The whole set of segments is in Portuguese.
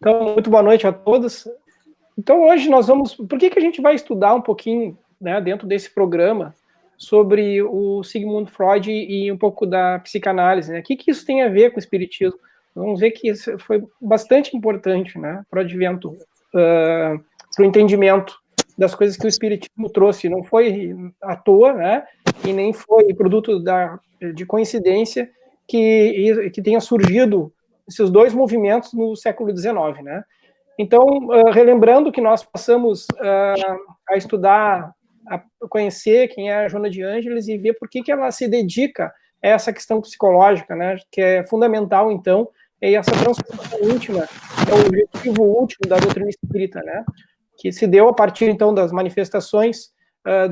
Então, muito boa noite a todos. Então, hoje nós vamos... Por que a gente vai estudar um pouquinho, né, dentro desse programa, sobre o Sigmund Freud e um pouco da psicanálise, né? O que isso tem a ver com o espiritismo? Vamos ver que isso foi bastante importante, né, para o advento, para o entendimento das coisas que o espiritismo trouxe. Não foi à toa, né, e nem foi produto de coincidência que tenha surgido esses dois movimentos no século XIX, né? Então, relembrando que nós passamos a estudar, a conhecer quem é a Joana de Ângeles e ver por que ela se dedica a essa questão psicológica, né, que é fundamental, então, e essa transformação íntima é o objetivo último da doutrina espírita, né, que se deu a partir, então, das manifestações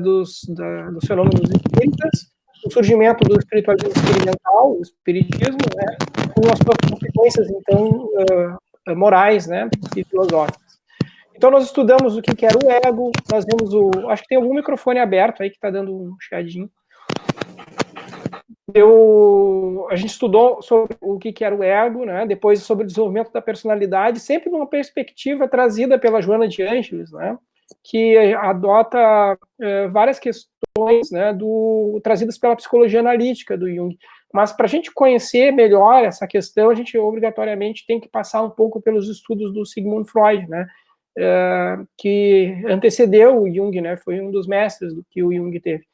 dos fenômenos espíritas, o surgimento do espiritualismo experimental, o espiritismo, né, com as suas consequências, então, morais, né, e filosóficas. Então, nós estudamos o que era o ego, nós vimos acho que tem algum microfone aberto aí que está dando um chiadinho. A gente estudou sobre o que era o ego, né, depois sobre o desenvolvimento da personalidade, sempre numa perspectiva trazida pela Joana de Ângeles, né, que adota várias questões, né, trazidas pela psicologia analítica do Jung. Mas para a gente conhecer melhor essa questão, a gente obrigatoriamente tem que passar um pouco pelos estudos do Sigmund Freud, né, que antecedeu o Jung, né, foi um dos mestres do que o Jung teve.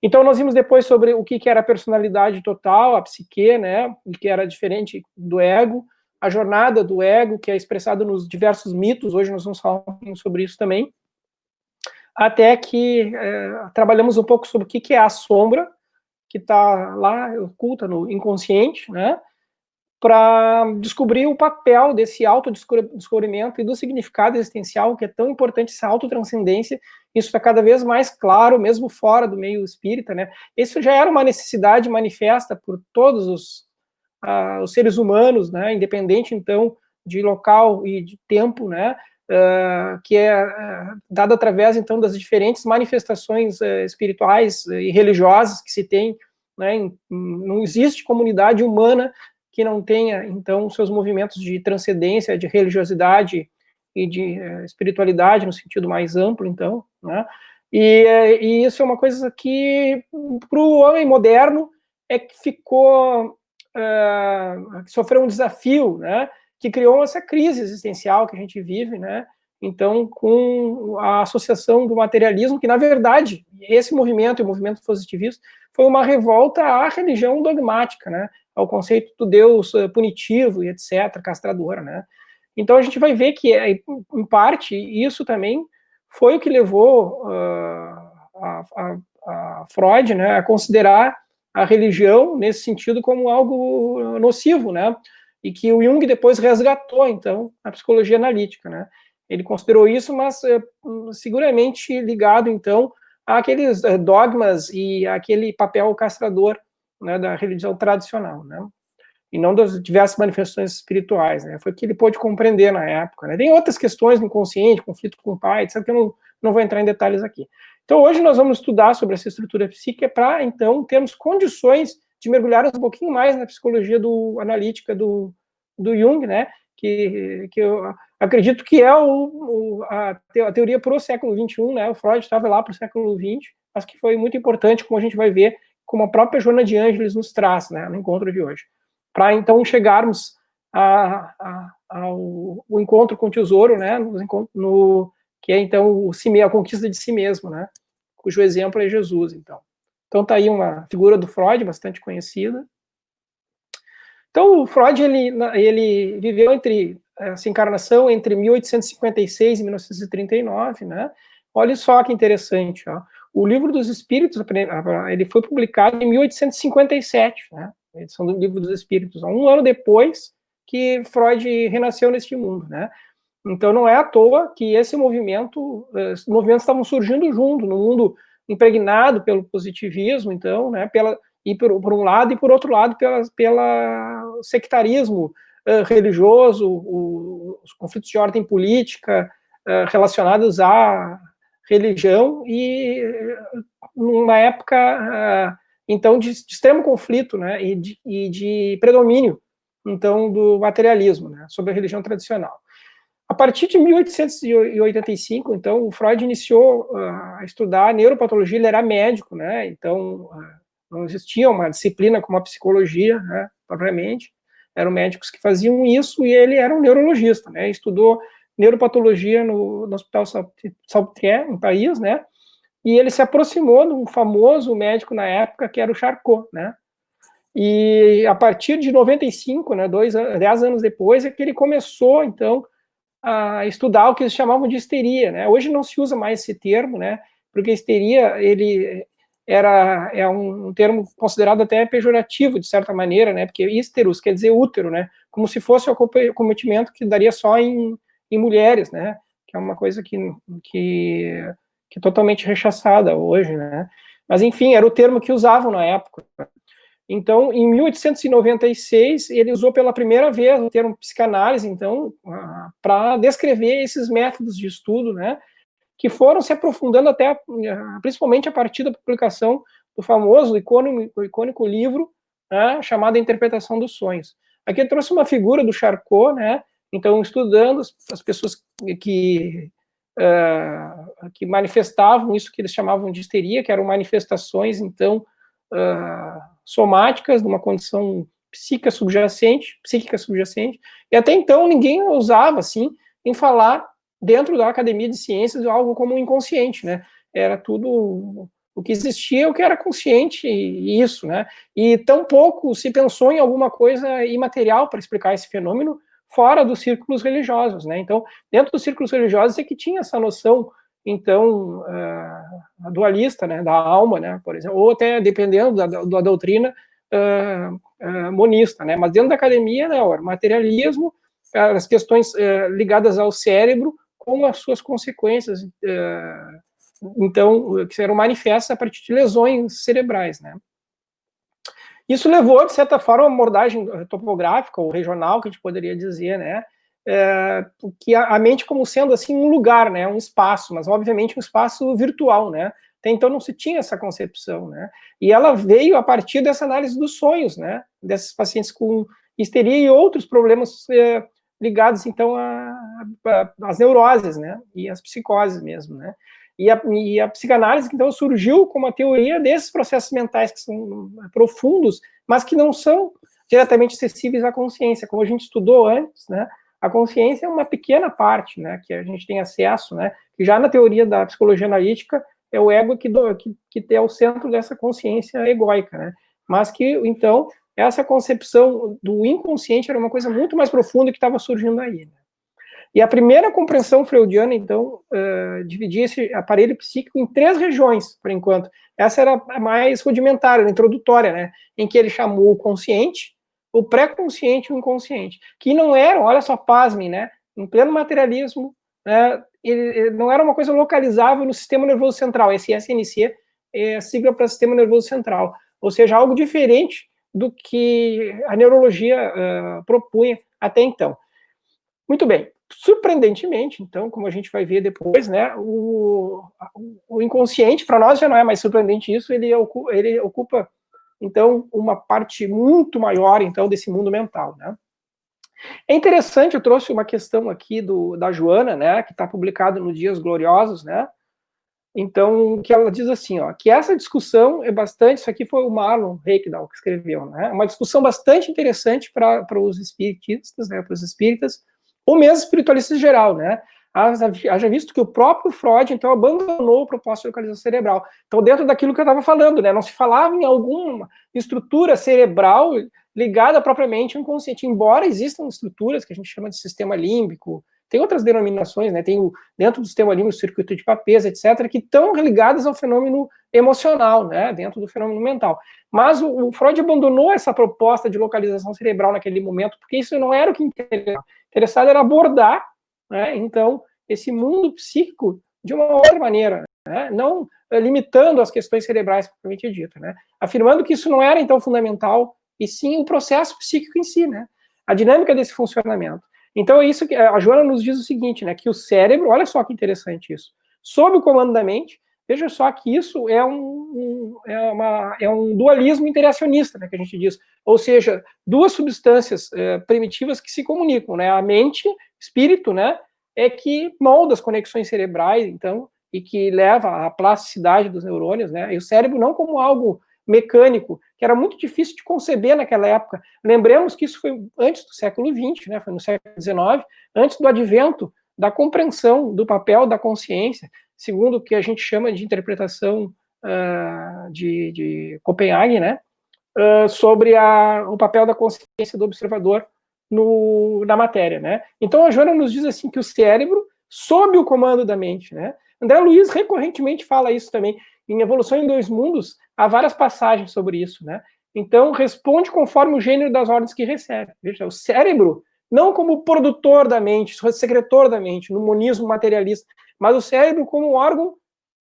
Então, nós vimos depois sobre o que era a personalidade total, a psique, né, que era diferente do ego, a jornada do ego, que é expressada nos diversos mitos, hoje nós vamos falar um pouquinho sobre isso também, até que trabalhamos um pouco sobre o que é a sombra, que está lá oculta no inconsciente, né, para descobrir o papel desse autodescobrimento e do significado existencial, que é tão importante, essa autotranscendência. Isso está cada vez mais claro, mesmo fora do meio espírita, né? Isso já era uma necessidade manifesta por todos os seres humanos, né? Independente, então, de local e de tempo, né? Que é dado através, então, das diferentes manifestações espirituais e religiosas que se tem, né? Não existe comunidade humana que não tenha, então, seus movimentos de transcendência, de religiosidade e de espiritualidade no sentido mais amplo, então, né? E isso é uma coisa que, para o homem moderno, que ficou, que sofreu um desafio, né? Que criou essa crise existencial que a gente vive, né? Então, com a associação do materialismo, que, na verdade, esse movimento, o movimento positivista, foi uma revolta à religião dogmática, né? Ao conceito do Deus punitivo e etc., castradora, né? Então, a gente vai ver que, em parte, isso também foi o que levou a Freud, né, a considerar a religião, nesse sentido, como algo nocivo, né? E que o Jung depois resgatou, então, a psicologia analítica, né? Ele considerou isso, mas seguramente ligado, então, àqueles dogmas e àquele papel castrador, né, da religião tradicional, né? E não das diversas manifestações espirituais, né? Foi o que ele pôde compreender na época, né? Tem outras questões no inconsciente, conflito com o pai, etc., que eu não vou entrar em detalhes aqui. Então, hoje nós vamos estudar sobre essa estrutura psíquica para, então, termos condições de mergulhar um pouquinho mais na psicologia analítica do Jung, né? Que eu acredito que é a teoria para o século XXI, né? O Freud estava lá para o século XX, mas que foi muito importante, como a gente vai ver, como a própria Joana de Ângeles nos traz, né, no encontro de hoje. Para, então, chegarmos ao encontro com o tesouro, né, que é, então, a conquista de si mesmo, né, cujo exemplo é Jesus, então. Então, está aí uma figura do Freud, bastante conhecida. Então, o Freud, ele viveu essa encarnação entre 1856 e 1939, né? Olha só que interessante, ó. O Livro dos Espíritos, ele foi publicado em 1857, né? A edição do Livro dos Espíritos, um ano depois que Freud renasceu neste mundo, né? Então, não é à toa que os movimentos estavam surgindo junto, no mundo impregnado pelo positivismo, então, né? E por um lado, e por outro lado, pelo sectarismo religioso, os conflitos de ordem política relacionados à religião, e numa época, então, de extremo conflito, né, e de predomínio, então, do materialismo, né, sobre a religião tradicional. A partir de 1885, então, o Freud iniciou a estudar neuropatologia, ele era médico, né, então não existia uma disciplina como a psicologia, né, propriamente, eram médicos que faziam isso, e ele era um neurologista, né, estudou neuropatologia no Hospital Salpêtrière, em Paris, né, e ele se aproximou de um famoso médico na época, que era o Charcot, né, e a partir de 95, né, 10 anos depois, é que ele começou, então, a estudar o que eles chamavam de histeria, né? Hoje não se usa mais esse termo, né? Porque histeria, ele é um termo considerado até pejorativo, de certa maneira, né? Porque histeros quer dizer útero, né? Como se fosse o acometimento que daria só em mulheres, né? Que é uma coisa que é totalmente rechaçada hoje, né? Mas, enfim, era o termo que usavam na época. Então, em 1896, ele usou pela primeira vez o termo psicanálise, então, para descrever esses métodos de estudo, né, que foram se aprofundando até, principalmente a partir da publicação do famoso icônico livro, né, chamado Interpretação dos Sonhos. Aqui eu trouxe uma figura do Charcot, né, então, estudando as pessoas que manifestavam isso que eles chamavam de histeria, que eram manifestações, então, somáticas, de uma condição psíquica subjacente, e até então ninguém ousava, assim, em falar dentro da academia de ciências de algo como inconsciente, né, era tudo o que existia, o que era consciente, e isso, né, e tão pouco se pensou em alguma coisa imaterial para explicar esse fenômeno fora dos círculos religiosos, né, então, dentro dos círculos religiosos é que tinha essa noção, então, a dualista, né, da alma, né, por exemplo, ou até dependendo da doutrina monista, né, mas dentro da academia, não, era materialismo, as questões ligadas ao cérebro com as suas consequências, então, que eram manifestas a partir de lesões cerebrais, né. Isso levou, de certa forma, a uma abordagem topográfica ou regional, que a gente poderia dizer, né, que a mente como sendo, assim, um lugar, né, um espaço, mas, obviamente, um espaço virtual, né, até então não se tinha essa concepção, né, e ela veio a partir dessa análise dos sonhos, né, desses pacientes com histeria e outros problemas ligados, então, às neuroses, né, e às psicoses mesmo, né, e a psicanálise, então, surgiu como a teoria desses processos mentais que são profundos, mas que não são diretamente acessíveis à consciência, como a gente estudou antes, né, a consciência é uma pequena parte, né, que a gente tem acesso, né, que já na teoria da psicologia analítica é o ego que é o centro dessa consciência egóica, né, mas que, então, essa concepção do inconsciente era uma coisa muito mais profunda que estava surgindo aí, né. E a primeira compreensão freudiana, então, dividia esse aparelho psíquico em 3 regiões, por enquanto. Essa era a mais rudimentar, a introdutória, né, em que ele chamou o consciente, o pré-consciente e o inconsciente, que não eram, olha só, pasmem, né, em pleno materialismo, né, ele não era uma coisa localizável no sistema nervoso central, esse SNC é a sigla para sistema nervoso central, ou seja, algo diferente do que a neurologia propunha até então. Muito bem, surpreendentemente, então, como a gente vai ver depois, né, o inconsciente, para nós já não é mais surpreendente isso, ele ocupa, então, uma parte muito maior, então, desse mundo mental, né. É interessante, eu trouxe uma questão aqui da Joana, né, que está publicado no Dias Gloriosos, né, então, que ela diz assim, ó, que essa discussão é bastante, isso aqui foi o Marlon Reikdal que escreveu, né, uma discussão bastante interessante para os espiritistas, né, para os espíritas, ou mesmo espiritualistas em geral, né, haja visto que o próprio Freud, então, abandonou o propósito de localização cerebral. Então, dentro daquilo que eu estava falando, né, não se falava em alguma estrutura cerebral ligada propriamente ao inconsciente, embora existam estruturas que a gente chama de sistema límbico, tem outras denominações, né, tem dentro do sistema límbico, o circuito de Papez, etc., que estão ligadas ao fenômeno emocional, né, dentro do fenômeno mental. Mas o Freud abandonou essa proposta de localização cerebral naquele momento, porque isso não era o que interessava. Interessado era abordar, né, então, esse mundo psíquico de uma outra maneira, né, não limitando as questões cerebrais, propriamente dita, né, afirmando que isso não era, então, fundamental, e sim o processo psíquico em si, né, a dinâmica desse funcionamento. Então, é isso que a Joana nos diz o seguinte, né, que o cérebro, olha só que interessante isso, sob o comando da mente, veja só que isso é um dualismo interacionista, né, que a gente diz, ou seja, duas substâncias primitivas que se comunicam, né, a mente, espírito, né, é que molda as conexões cerebrais, então, e que leva à plasticidade dos neurônios, né? E o cérebro não como algo mecânico, que era muito difícil de conceber naquela época. Lembremos que isso foi antes do século XX, né? Foi no século XIX, antes do advento da compreensão do papel da consciência, segundo o que a gente chama de interpretação de Copenhague, né? Sobre o papel da consciência do observador na matéria, né? Então a Joana nos diz assim que o cérebro sob o comando da mente, né? André Luiz recorrentemente fala isso também. Em Evolução em Dois Mundos, há várias passagens sobre isso, né? Então, responde conforme o gênero das ordens que recebe. Veja, o cérebro, não como produtor da mente, secretor da mente, no monismo materialista, mas o cérebro como órgão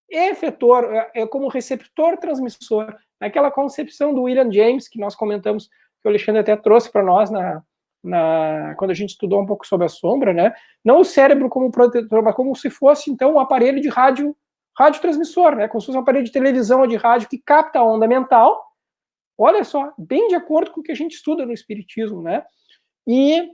efetor, como receptor transmissor. Aquela concepção do William James, que nós comentamos, que o Alexandre até trouxe para nós quando a gente estudou um pouco sobre a sombra, né? Não o cérebro como protetor, mas como se fosse, então, um aparelho de radiotransmissor, né? Como se fosse um aparelho de televisão ou de rádio que capta a onda mental. Olha só, bem de acordo com o que a gente estuda no Espiritismo, né? E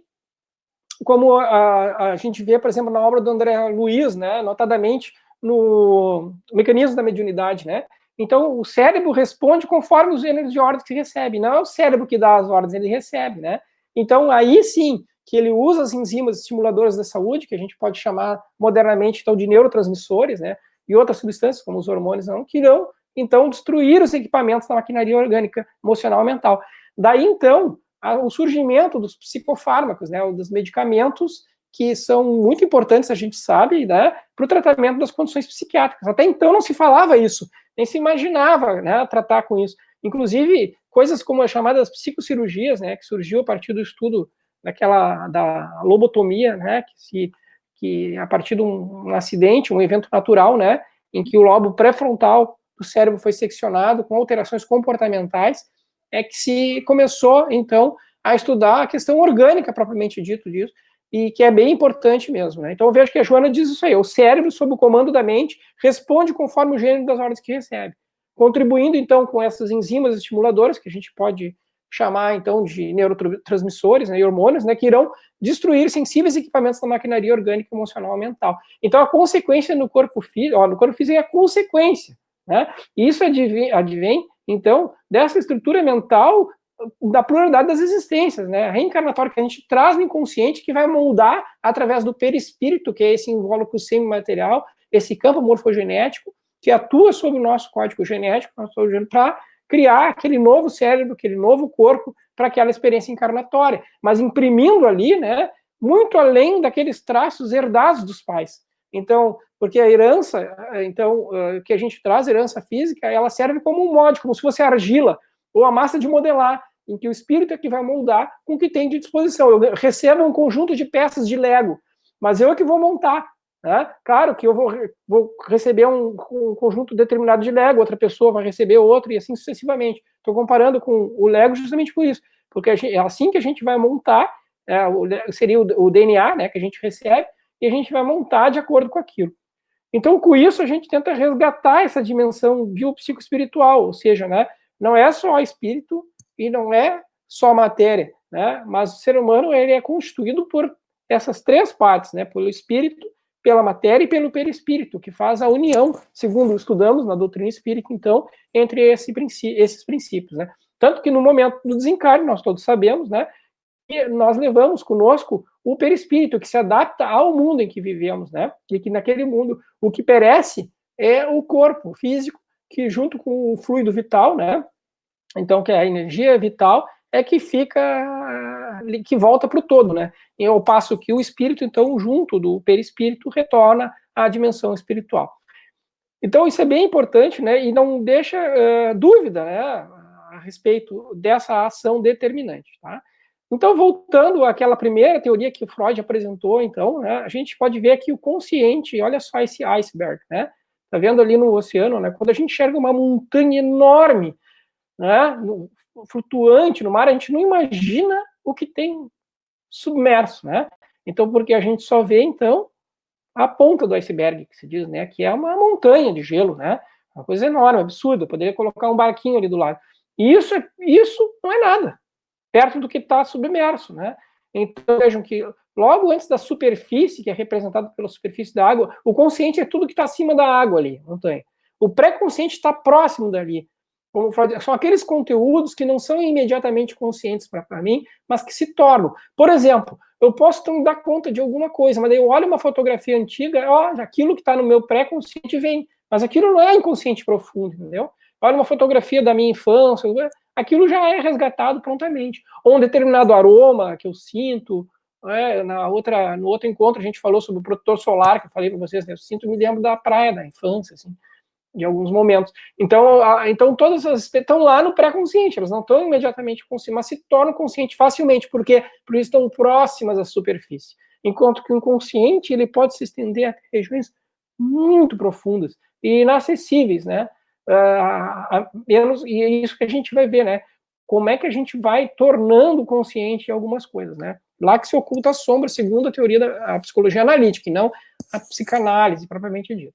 como a gente vê, por exemplo, na obra do André Luiz, né? Notadamente no mecanismo da mediunidade, né? Então, o cérebro responde conforme os gêneros de ordens que recebe. Não é o cérebro que dá as ordens, ele recebe, né? Então, aí sim, que ele usa as enzimas estimuladores da saúde, que a gente pode chamar modernamente, então, de neurotransmissores, né? E outras substâncias, como os hormônios, não, que irão, então, destruir os equipamentos da maquinaria orgânica, emocional e mental. Daí, então, o surgimento dos psicofármacos, né? Dos medicamentos que são muito importantes, a gente sabe, né, para o tratamento das condições psiquiátricas. Até então não se falava isso, nem se imaginava, né, tratar com isso. Inclusive, coisas como as chamadas psicocirurgias, né, que surgiu a partir do estudo da lobotomia, né, que a partir de um acidente, um evento natural, né, em que o lobo pré-frontal do cérebro foi seccionado com alterações comportamentais, é que se começou, então, a estudar a questão orgânica, propriamente dito, disso, e que é bem importante mesmo, né? Então eu vejo que a Joana diz isso aí, o cérebro, sob o comando da mente, responde conforme o gênero das ordens que recebe, contribuindo então com essas enzimas estimuladoras, que a gente pode chamar então de neurotransmissores, né, e hormônios, né, que irão destruir sensíveis equipamentos da maquinaria orgânica, emocional e mental. Então a consequência no corpo físico é a consequência, né? E isso advém então dessa estrutura mental da pluralidade das existências, né? A reencarnatória que a gente traz no inconsciente, que vai moldar através do perispírito, que é esse invólucro semimaterial, esse campo morfogenético, que atua sobre o nosso código genético, para criar aquele novo cérebro, aquele novo corpo, para aquela experiência encarnatória, mas imprimindo ali, né, muito além daqueles traços herdados dos pais. Então, porque a herança, então, que a gente traz, a herança física, ela serve como um molde, como se fosse argila, ou a massa de modelar, em que o espírito é que vai moldar com o que tem de disposição. Eu recebo um conjunto de peças de Lego, mas eu é que vou montar. Né? Claro que eu vou receber um conjunto determinado de Lego, outra pessoa vai receber outro, e assim sucessivamente. Estou comparando com o Lego justamente por isso, porque é assim que a gente vai montar, seria o DNA, né, que a gente recebe, e a gente vai montar de acordo com aquilo. Então, com isso, a gente tenta resgatar essa dimensão biopsicoespiritual, ou seja, né, não é só espírito e não é só matéria, né, mas o ser humano ele é constituído por essas três partes, né, pelo espírito, pela matéria e pelo perispírito, que faz a união, segundo estudamos na doutrina espírita, então, entre esses princípios, né. Tanto que no momento do desencarne, nós todos sabemos, né, que nós levamos conosco o perispírito, que se adapta ao mundo em que vivemos, né? E que naquele mundo o que perece é o corpo físico, que junto com o fluido vital, né? Então, que é a energia vital, é que fica, que volta para o todo, né? E ao passo que o espírito, então, junto do perispírito, retorna à dimensão espiritual. Então, isso é bem importante, né? E não deixa dúvida, né? A respeito dessa ação determinante, tá? Então, voltando àquela primeira teoria que o Freud apresentou, então, né, a gente pode ver aqui o consciente, olha só esse iceberg, né? Tá vendo ali no oceano, né? Quando a gente enxerga uma montanha enorme, né, flutuante no mar, a gente não imagina o que tem submerso, né? Então, porque a gente só vê, então, a ponta do iceberg, que se diz, né? Que é uma montanha de gelo, né? Uma coisa enorme, absurda. Eu poderia colocar um barquinho ali do lado. E isso não é nada perto do que está submerso, né? Então, vejam que logo antes da superfície, que é representada pela superfície da água, o consciente é tudo que está acima da água ali, montanha. O pré-consciente está próximo dali. São aqueles conteúdos que não são imediatamente conscientes para mim, mas que se tornam. Por exemplo, eu posso dar conta de alguma coisa, mas daí eu olho uma fotografia antiga, ó, aquilo que está no meu pré-consciente vem, mas aquilo não é inconsciente profundo, entendeu? Olha uma fotografia da minha infância, aquilo já é resgatado prontamente. Ou um determinado aroma que eu sinto, no outro encontro a gente falou sobre o protetor solar, que eu falei para vocês, né? Eu sinto, me lembro da praia, da infância, assim, de alguns momentos. Então todas as estão lá no pré-consciente, elas não estão imediatamente conscientes, mas se tornam conscientes facilmente, porque estão próximas à superfície. Enquanto que o inconsciente, ele pode se estender até regiões muito profundas e inacessíveis, né? E é isso que a gente vai ver, né? Como é que a gente vai tornando consciente algumas coisas, né? Lá que se oculta a sombra, segundo a teoria da psicologia analítica, e não a psicanálise propriamente dita.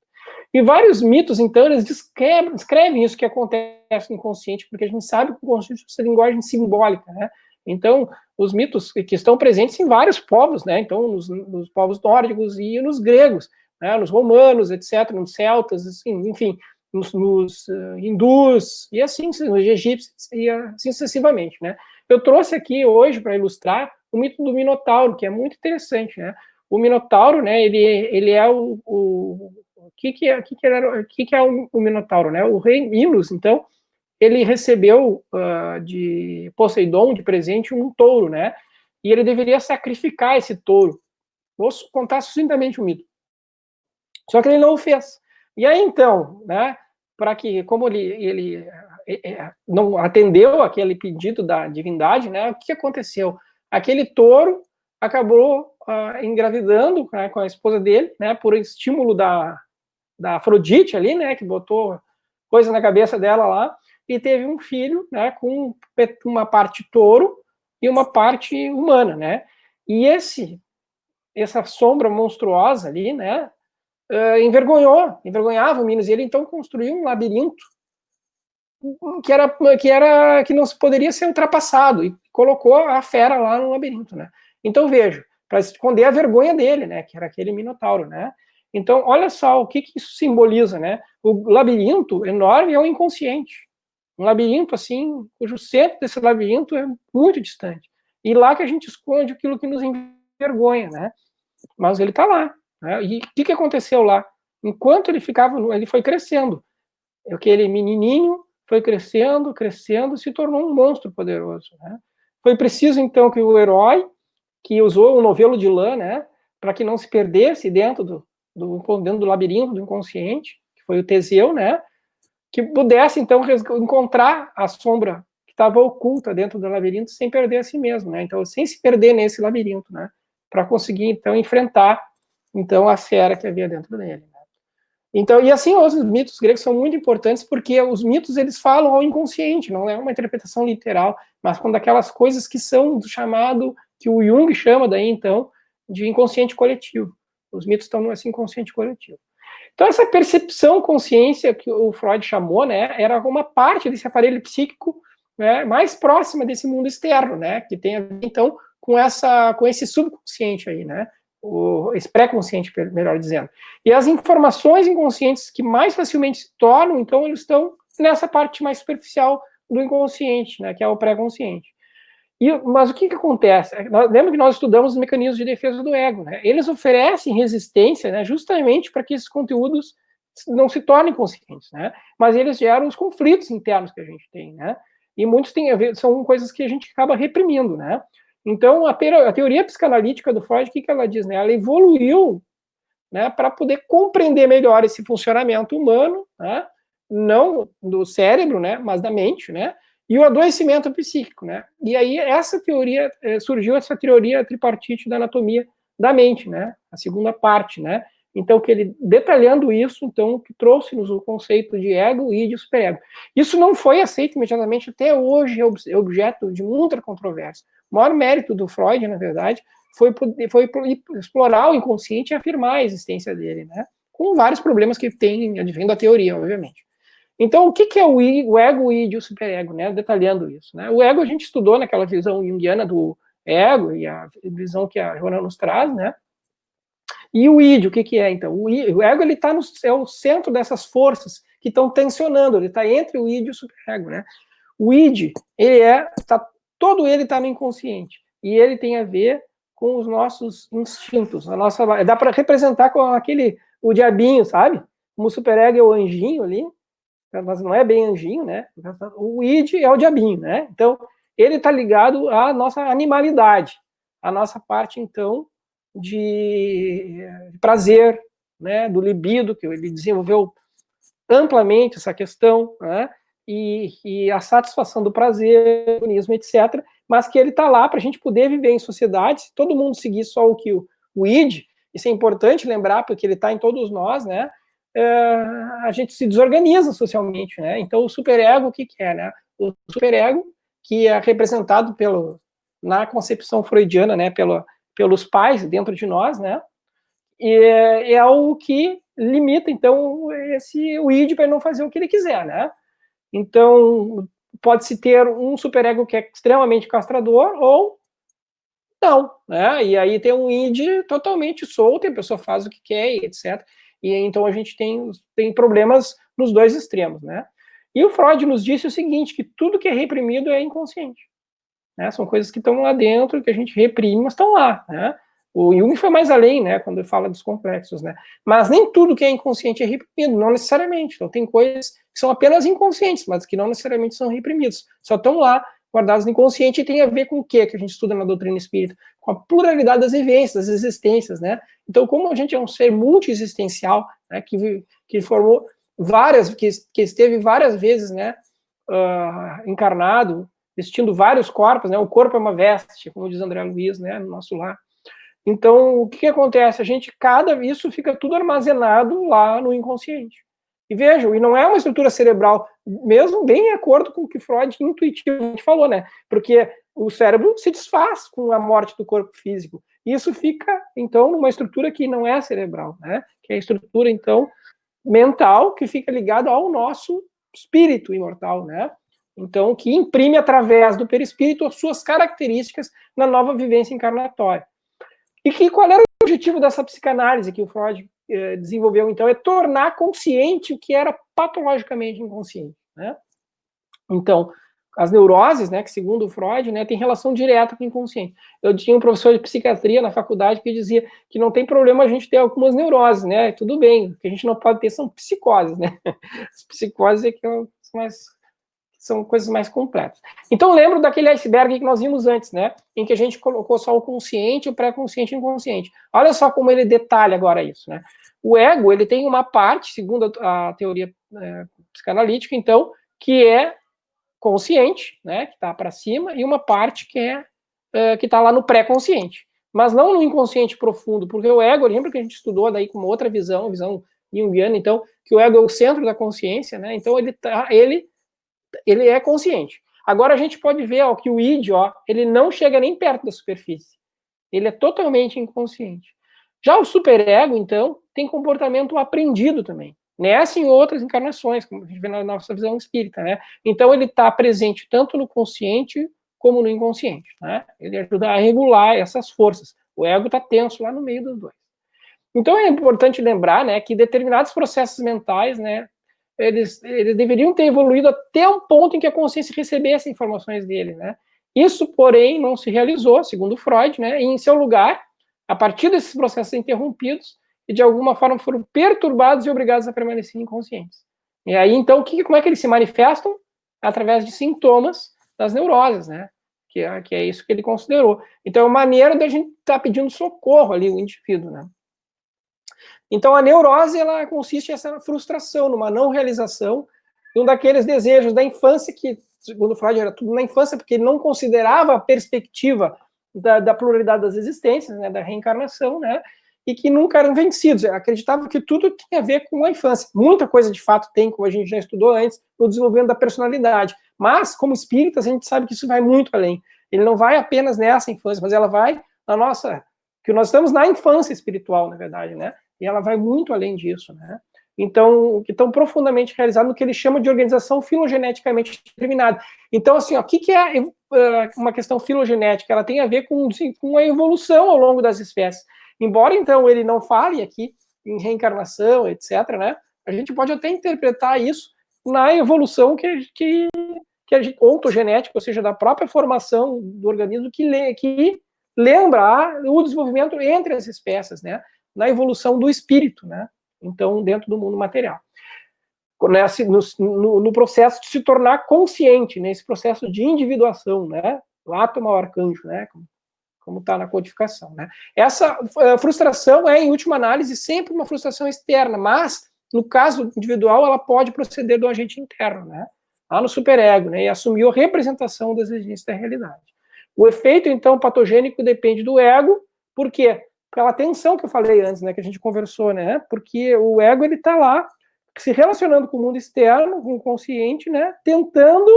E vários mitos, então, eles descrevem isso que acontece no inconsciente, porque a gente sabe que o inconsciente é essa linguagem simbólica, né? Então, os mitos que estão presentes em vários povos, né? Então, nos povos nórdicos e nos gregos, né? Nos romanos, etc., nos celtas, assim, enfim, nos hindus, e assim, nos egípcios, e assim sucessivamente, né? Eu trouxe aqui hoje, para ilustrar, o mito do Minotauro, que é muito interessante, né? O Minotauro, né, ele é o que é o Minotauro, né? O rei Minos, então, ele recebeu de Poseidon, de presente, um touro, né? E ele deveria sacrificar esse touro. Vou contar sucintamente o mito. Só que ele não o fez. E aí, então, né, para que, como ele não atendeu aquele pedido da divindade, né, o que aconteceu? Aquele touro acabou engravidando, né, com a esposa dele, né, por estímulo da Afrodite ali, né, que botou coisa na cabeça dela lá, e teve um filho, né, com uma parte touro e uma parte humana, né? E essa sombra monstruosa ali, né, envergonhava o Minos, e ele então construiu um labirinto que não poderia ser ultrapassado, e colocou a fera lá no labirinto, né? Então veja, para esconder a vergonha dele, né, que era aquele Minotauro, né? Então olha só o que isso simboliza, né? O labirinto enorme é o inconsciente, um labirinto assim, cujo centro desse labirinto é muito distante, e lá que a gente esconde aquilo que nos envergonha, né? Mas ele está lá, né? E o que aconteceu lá? Enquanto ele foi crescendo, aquele menininho foi crescendo, se tornou um monstro poderoso, né? Foi preciso, então, que o herói, que usou um novelo de lã, né, para que não se perdesse dentro do labirinto do inconsciente, que foi o Teseu, né, que pudesse, então, encontrar a sombra que estava oculta dentro do labirinto sem perder a si mesmo, né? Então, sem se perder nesse labirinto, né, para conseguir, então, enfrentar, então, a fera que havia dentro dele. Então, e assim, os mitos gregos são muito importantes porque os mitos, eles falam ao inconsciente, não é uma interpretação literal, mas com daquelas coisas que são do chamado, que o Jung chama daí, então, de inconsciente coletivo. Os mitos estão nesse inconsciente coletivo. Então, essa percepção consciência que o Freud chamou, né, era uma parte desse aparelho psíquico, né, mais próxima desse mundo externo, né, que tem a ver, então, com esse subconsciente aí, né, esse pré-consciente, melhor dizendo. E as informações inconscientes que mais facilmente se tornam, então, eles estão nessa parte mais superficial do inconsciente, né, que é o pré-consciente. Mas o que acontece? Lembra que nós estudamos os mecanismos de defesa do ego, né? Eles oferecem resistência, né, justamente para que esses conteúdos não se tornem conscientes, né? Mas eles geram os conflitos internos que a gente tem, né? E muitos têm a ver, são coisas que a gente acaba reprimindo, né? Então, a teoria psicanalítica do Freud, o que ela diz? Né? Ela evoluiu, né, para poder compreender melhor esse funcionamento humano, né, não do cérebro, né, mas da mente, né, e o adoecimento psíquico, né. E aí essa teoria surgiu essa teoria tripartite da anatomia da mente, né, a segunda parte, né. Então, que ele, detalhando isso, então, que trouxe-nos o conceito de ego e de superego. Isso não foi aceito imediatamente, até hoje é objeto de muita controvérsia. O maior mérito do Freud, na verdade, foi explorar o inconsciente e afirmar a existência dele, né? Com vários problemas que tem advindo da teoria, obviamente. Então, o que é o ego, o id e o superego, né? Detalhando isso, né? O ego a gente estudou naquela visão junguiana ego e a visão que a Joana nos traz, né? E o id, o que é, então? O ego, ele é o centro dessas forças que estão tensionando, ele está entre o id e o superego, né? O id, todo ele está no inconsciente, e ele tem a ver com os nossos instintos, dá para representar com o diabinho, sabe? Como o superego é o anjinho ali, mas não é bem anjinho, né? O id é o diabinho, né? Então, ele está ligado à nossa animalidade, à nossa parte, então, de prazer, né? Do libido, que ele desenvolveu amplamente essa questão, né? E a satisfação do prazer, etc., mas que ele está lá para a gente poder viver em sociedade. Se todo mundo seguir só o que o id, isso é importante lembrar, porque ele está em todos nós, né? A gente se desorganiza socialmente, né? Então, o superego, o que é, né? O superego, que é representado na concepção freudiana, né? Pelos pais dentro de nós, né? E é o que limita, então, o id para ele não fazer o que ele quiser, né? Então, pode-se ter um superego que é extremamente castrador ou não, né? E aí tem um id totalmente solto, e a pessoa faz o que quer, etc. E então a gente tem problemas nos dois extremos, né? E o Freud nos disse o seguinte, que tudo que é reprimido é inconsciente, né? São coisas que estão lá dentro, que a gente reprime, mas estão lá, né? O Jung foi mais além, né, quando ele fala dos complexos, né? Mas nem tudo que é inconsciente é reprimido, não necessariamente. Então tem coisas que são apenas inconscientes, mas que não necessariamente são reprimidos. Só estão lá, guardados no inconsciente, e tem a ver com o que a gente estuda na doutrina espírita? Com a pluralidade das vivências, das existências, né? Então, como a gente é um ser multi-existencial, né, que formou que esteve várias vezes, né, encarnado, vestindo vários corpos, né? O corpo é uma veste, como diz André Luiz, né, no nosso lar. Então, o que acontece? Isso fica tudo armazenado lá no inconsciente. E vejam, e não é uma estrutura cerebral, mesmo bem em acordo com o que Freud intuitivamente falou, né? Porque o cérebro se desfaz com a morte do corpo físico. E isso fica, então, numa estrutura que não é cerebral, né? Que é a estrutura, então, mental, que fica ligada ao nosso espírito imortal, né? Então, que imprime através do perispírito as suas características na nova vivência encarnatória. E qual era o objetivo dessa psicanálise que o Freud desenvolveu, então? É tornar consciente o que era patologicamente inconsciente, né? Então, as neuroses, né, que segundo o Freud, né, tem relação direta com o inconsciente. Eu tinha um professor de psiquiatria na faculdade que dizia que não tem problema a gente ter algumas neuroses, né? Tudo bem, o que a gente não pode ter são psicoses, né? As psicoses é que são coisas mais completas. Então, lembro daquele iceberg que nós vimos antes, né? Em que a gente colocou só o consciente, o pré-consciente e o inconsciente. Olha só como ele detalha agora isso, né? O ego, ele tem uma parte, segundo a teoria psicanalítica, então, que é consciente, né? Que está para cima, e uma parte que está lá no pré-consciente. Mas não no inconsciente profundo, porque o ego, lembra que a gente estudou daí com uma outra visão junguiana, então, que o ego é o centro da consciência, né? Então, ele é consciente. Agora a gente pode ver que o id, ele não chega nem perto da superfície. Ele é totalmente inconsciente. Já o superego, então, tem comportamento aprendido também. Nessa e em outras encarnações, como a gente vê na nossa visão espírita, né? Então ele está presente tanto no consciente como no inconsciente, né? Ele ajuda a regular essas forças. O ego está tenso lá no meio dos dois. Então é importante lembrar, né, que determinados processos mentais, né, eles deveriam ter evoluído até um ponto em que a consciência recebesse informações dele, né? Isso, porém, não se realizou, segundo Freud, né? E em seu lugar, a partir desses processos interrompidos, e de alguma forma foram perturbados e obrigados a permanecer inconscientes. E aí, então, como é que eles se manifestam? Através de sintomas das neuroses, né? Que é isso que ele considerou. Então, é uma maneira da gente estar pedindo socorro ali, o indivíduo, né? Então, a neurose, ela consiste nessa frustração, numa não realização, um daqueles desejos da infância que, segundo Freud, era tudo na infância, porque ele não considerava a perspectiva da pluralidade das existências, né, da reencarnação, né, e que nunca eram vencidos. Acreditava que tudo tinha a ver com a infância. Muita coisa, de fato, tem, como a gente já estudou antes, no desenvolvimento da personalidade. Mas, como espíritas, a gente sabe que isso vai muito além. Ele não vai apenas nessa infância, mas ela vai na nossa... que nós estamos na infância espiritual, na verdade, né? E ela vai muito além disso, né? Então, que estão profundamente realizados no que ele chama de organização filogeneticamente determinada. Então, assim, o que é uma questão filogenética, ela tem a ver com a evolução ao longo das espécies. Embora, então, ele não fale aqui em reencarnação, etc., né, a gente pode até interpretar isso na evolução que ontogenética, ou seja, da própria formação do organismo, que lembra o desenvolvimento entre as espécies, né, na evolução do espírito, né, então, dentro do mundo material. No processo de se tornar consciente, nesse processo de individuação, né, o átomo ao arcanjo, né, como está na codificação, né. Essa frustração é, em última análise, sempre uma frustração externa, mas, no caso individual, ela pode proceder do agente interno, né, lá no superego, né, e assumir a representação das exigências da realidade. O efeito, então, patogênico depende do ego, por quê? Pela tensão que eu falei antes, né, que a gente conversou, né, porque o ego, ele está lá, se relacionando com o mundo externo, com o consciente, né, tentando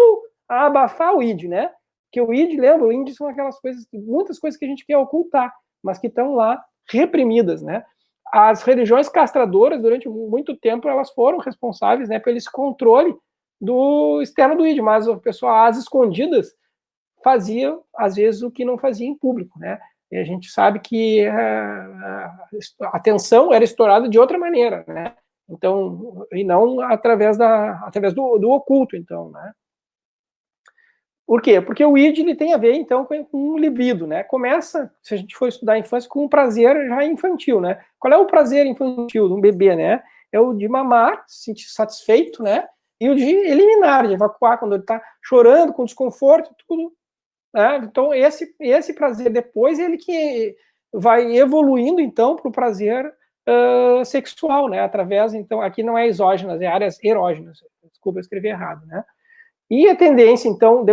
abafar o id, né, que o id, lembra, o id são aquelas coisas, muitas coisas que a gente quer ocultar, mas que estão lá reprimidas, né. As religiões castradoras, durante muito tempo, elas foram responsáveis, né, pelo esse controle do externo do id, mas o pessoal, às escondidas, fazia, às vezes, o que não fazia em público, né, e a gente sabe que a tensão era estourada de outra maneira, né, então, e não através do oculto, então, né. Por quê? Porque o id, ele tem a ver, então, com o libido, né, começa, se a gente for estudar a infância, com um prazer já infantil, né. Qual é o prazer infantil de um bebê, né? É o de mamar, se sentir satisfeito, né, e o de eliminar, de evacuar, quando ele está chorando, com desconforto, tudo, né? Então, esse prazer depois, ele que vai evoluindo, então, para o prazer sexual, né? Através, então, aqui não é exógenas, é áreas erógenas. Desculpa, eu escrevi errado, né? E a tendência, então,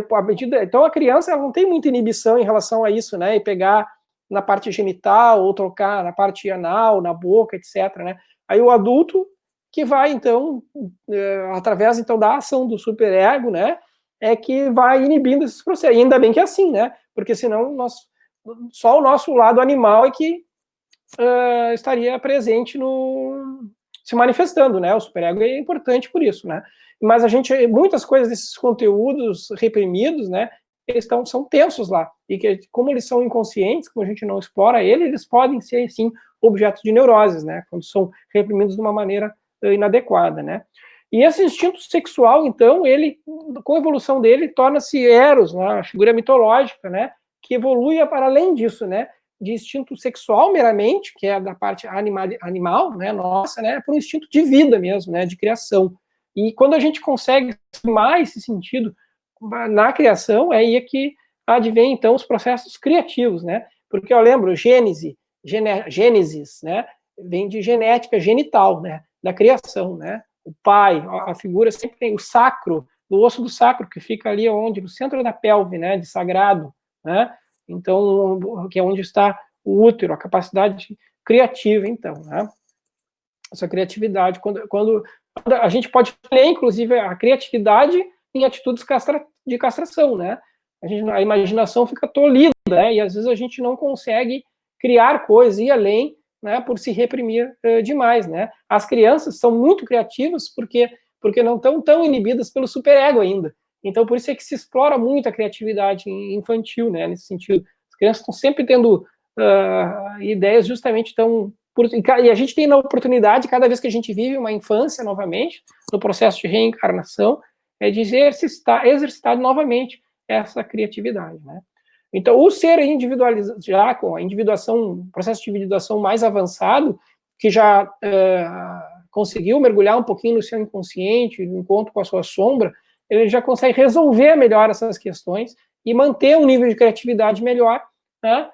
então a criança, ela não tem muita inibição em relação a isso, né? E pegar na parte genital, ou trocar na parte anal, na boca, etc., né? Aí o adulto que vai, então, através, então, da ação do superego, né, é que vai inibindo esses processos. E ainda bem que é assim, né? Porque senão só o nosso lado animal é que estaria presente se manifestando, né? O superego é importante por isso, né? Mas muitas coisas desses conteúdos reprimidos, né, eles são tensos lá, e que, como eles são inconscientes, como a gente não explora eles podem ser, sim, objetos de neuroses, né, quando são reprimidos de uma maneira inadequada, né. E esse instinto sexual, então, ele, com a evolução dele, torna-se Eros, né, uma figura mitológica, né, que evolui para além disso, né, de instinto sexual meramente, que é da parte animal, né, nossa, né, para um instinto de vida mesmo, né, de criação. E quando a gente consegue mais esse sentido na criação, é aí que advém, então, os processos criativos, né? Porque eu lembro, Gênesis, né? Vem de genética genital, né? Da criação, né? O pai, a figura sempre tem o sacro, o osso do sacro, que fica ali onde? No centro da pelve, né? De sagrado, né? Então, que é onde está o útero, a capacidade criativa, então, né? Essa criatividade, quando a gente pode ler, inclusive, a criatividade em atitudes de castração, né? A imaginação fica tolhida, né? E às vezes a gente não consegue criar coisas, ir além, né? Por se reprimir demais, né? As crianças são muito criativas porque não estão tão inibidas pelo superego ainda. Então, por isso é que se explora muito a criatividade infantil, né? Nesse sentido. As crianças estão sempre tendo ideias justamente tão... E a gente tem a oportunidade, cada vez que a gente vive uma infância novamente, no processo de reencarnação, de exercitar novamente essa criatividade, né? Então, o ser individualizado, já com a individuação, processo de individuação mais avançado, que já conseguiu mergulhar um pouquinho no seu inconsciente, no encontro com a sua sombra, ele já consegue resolver melhor essas questões e manter um nível de criatividade melhor, né?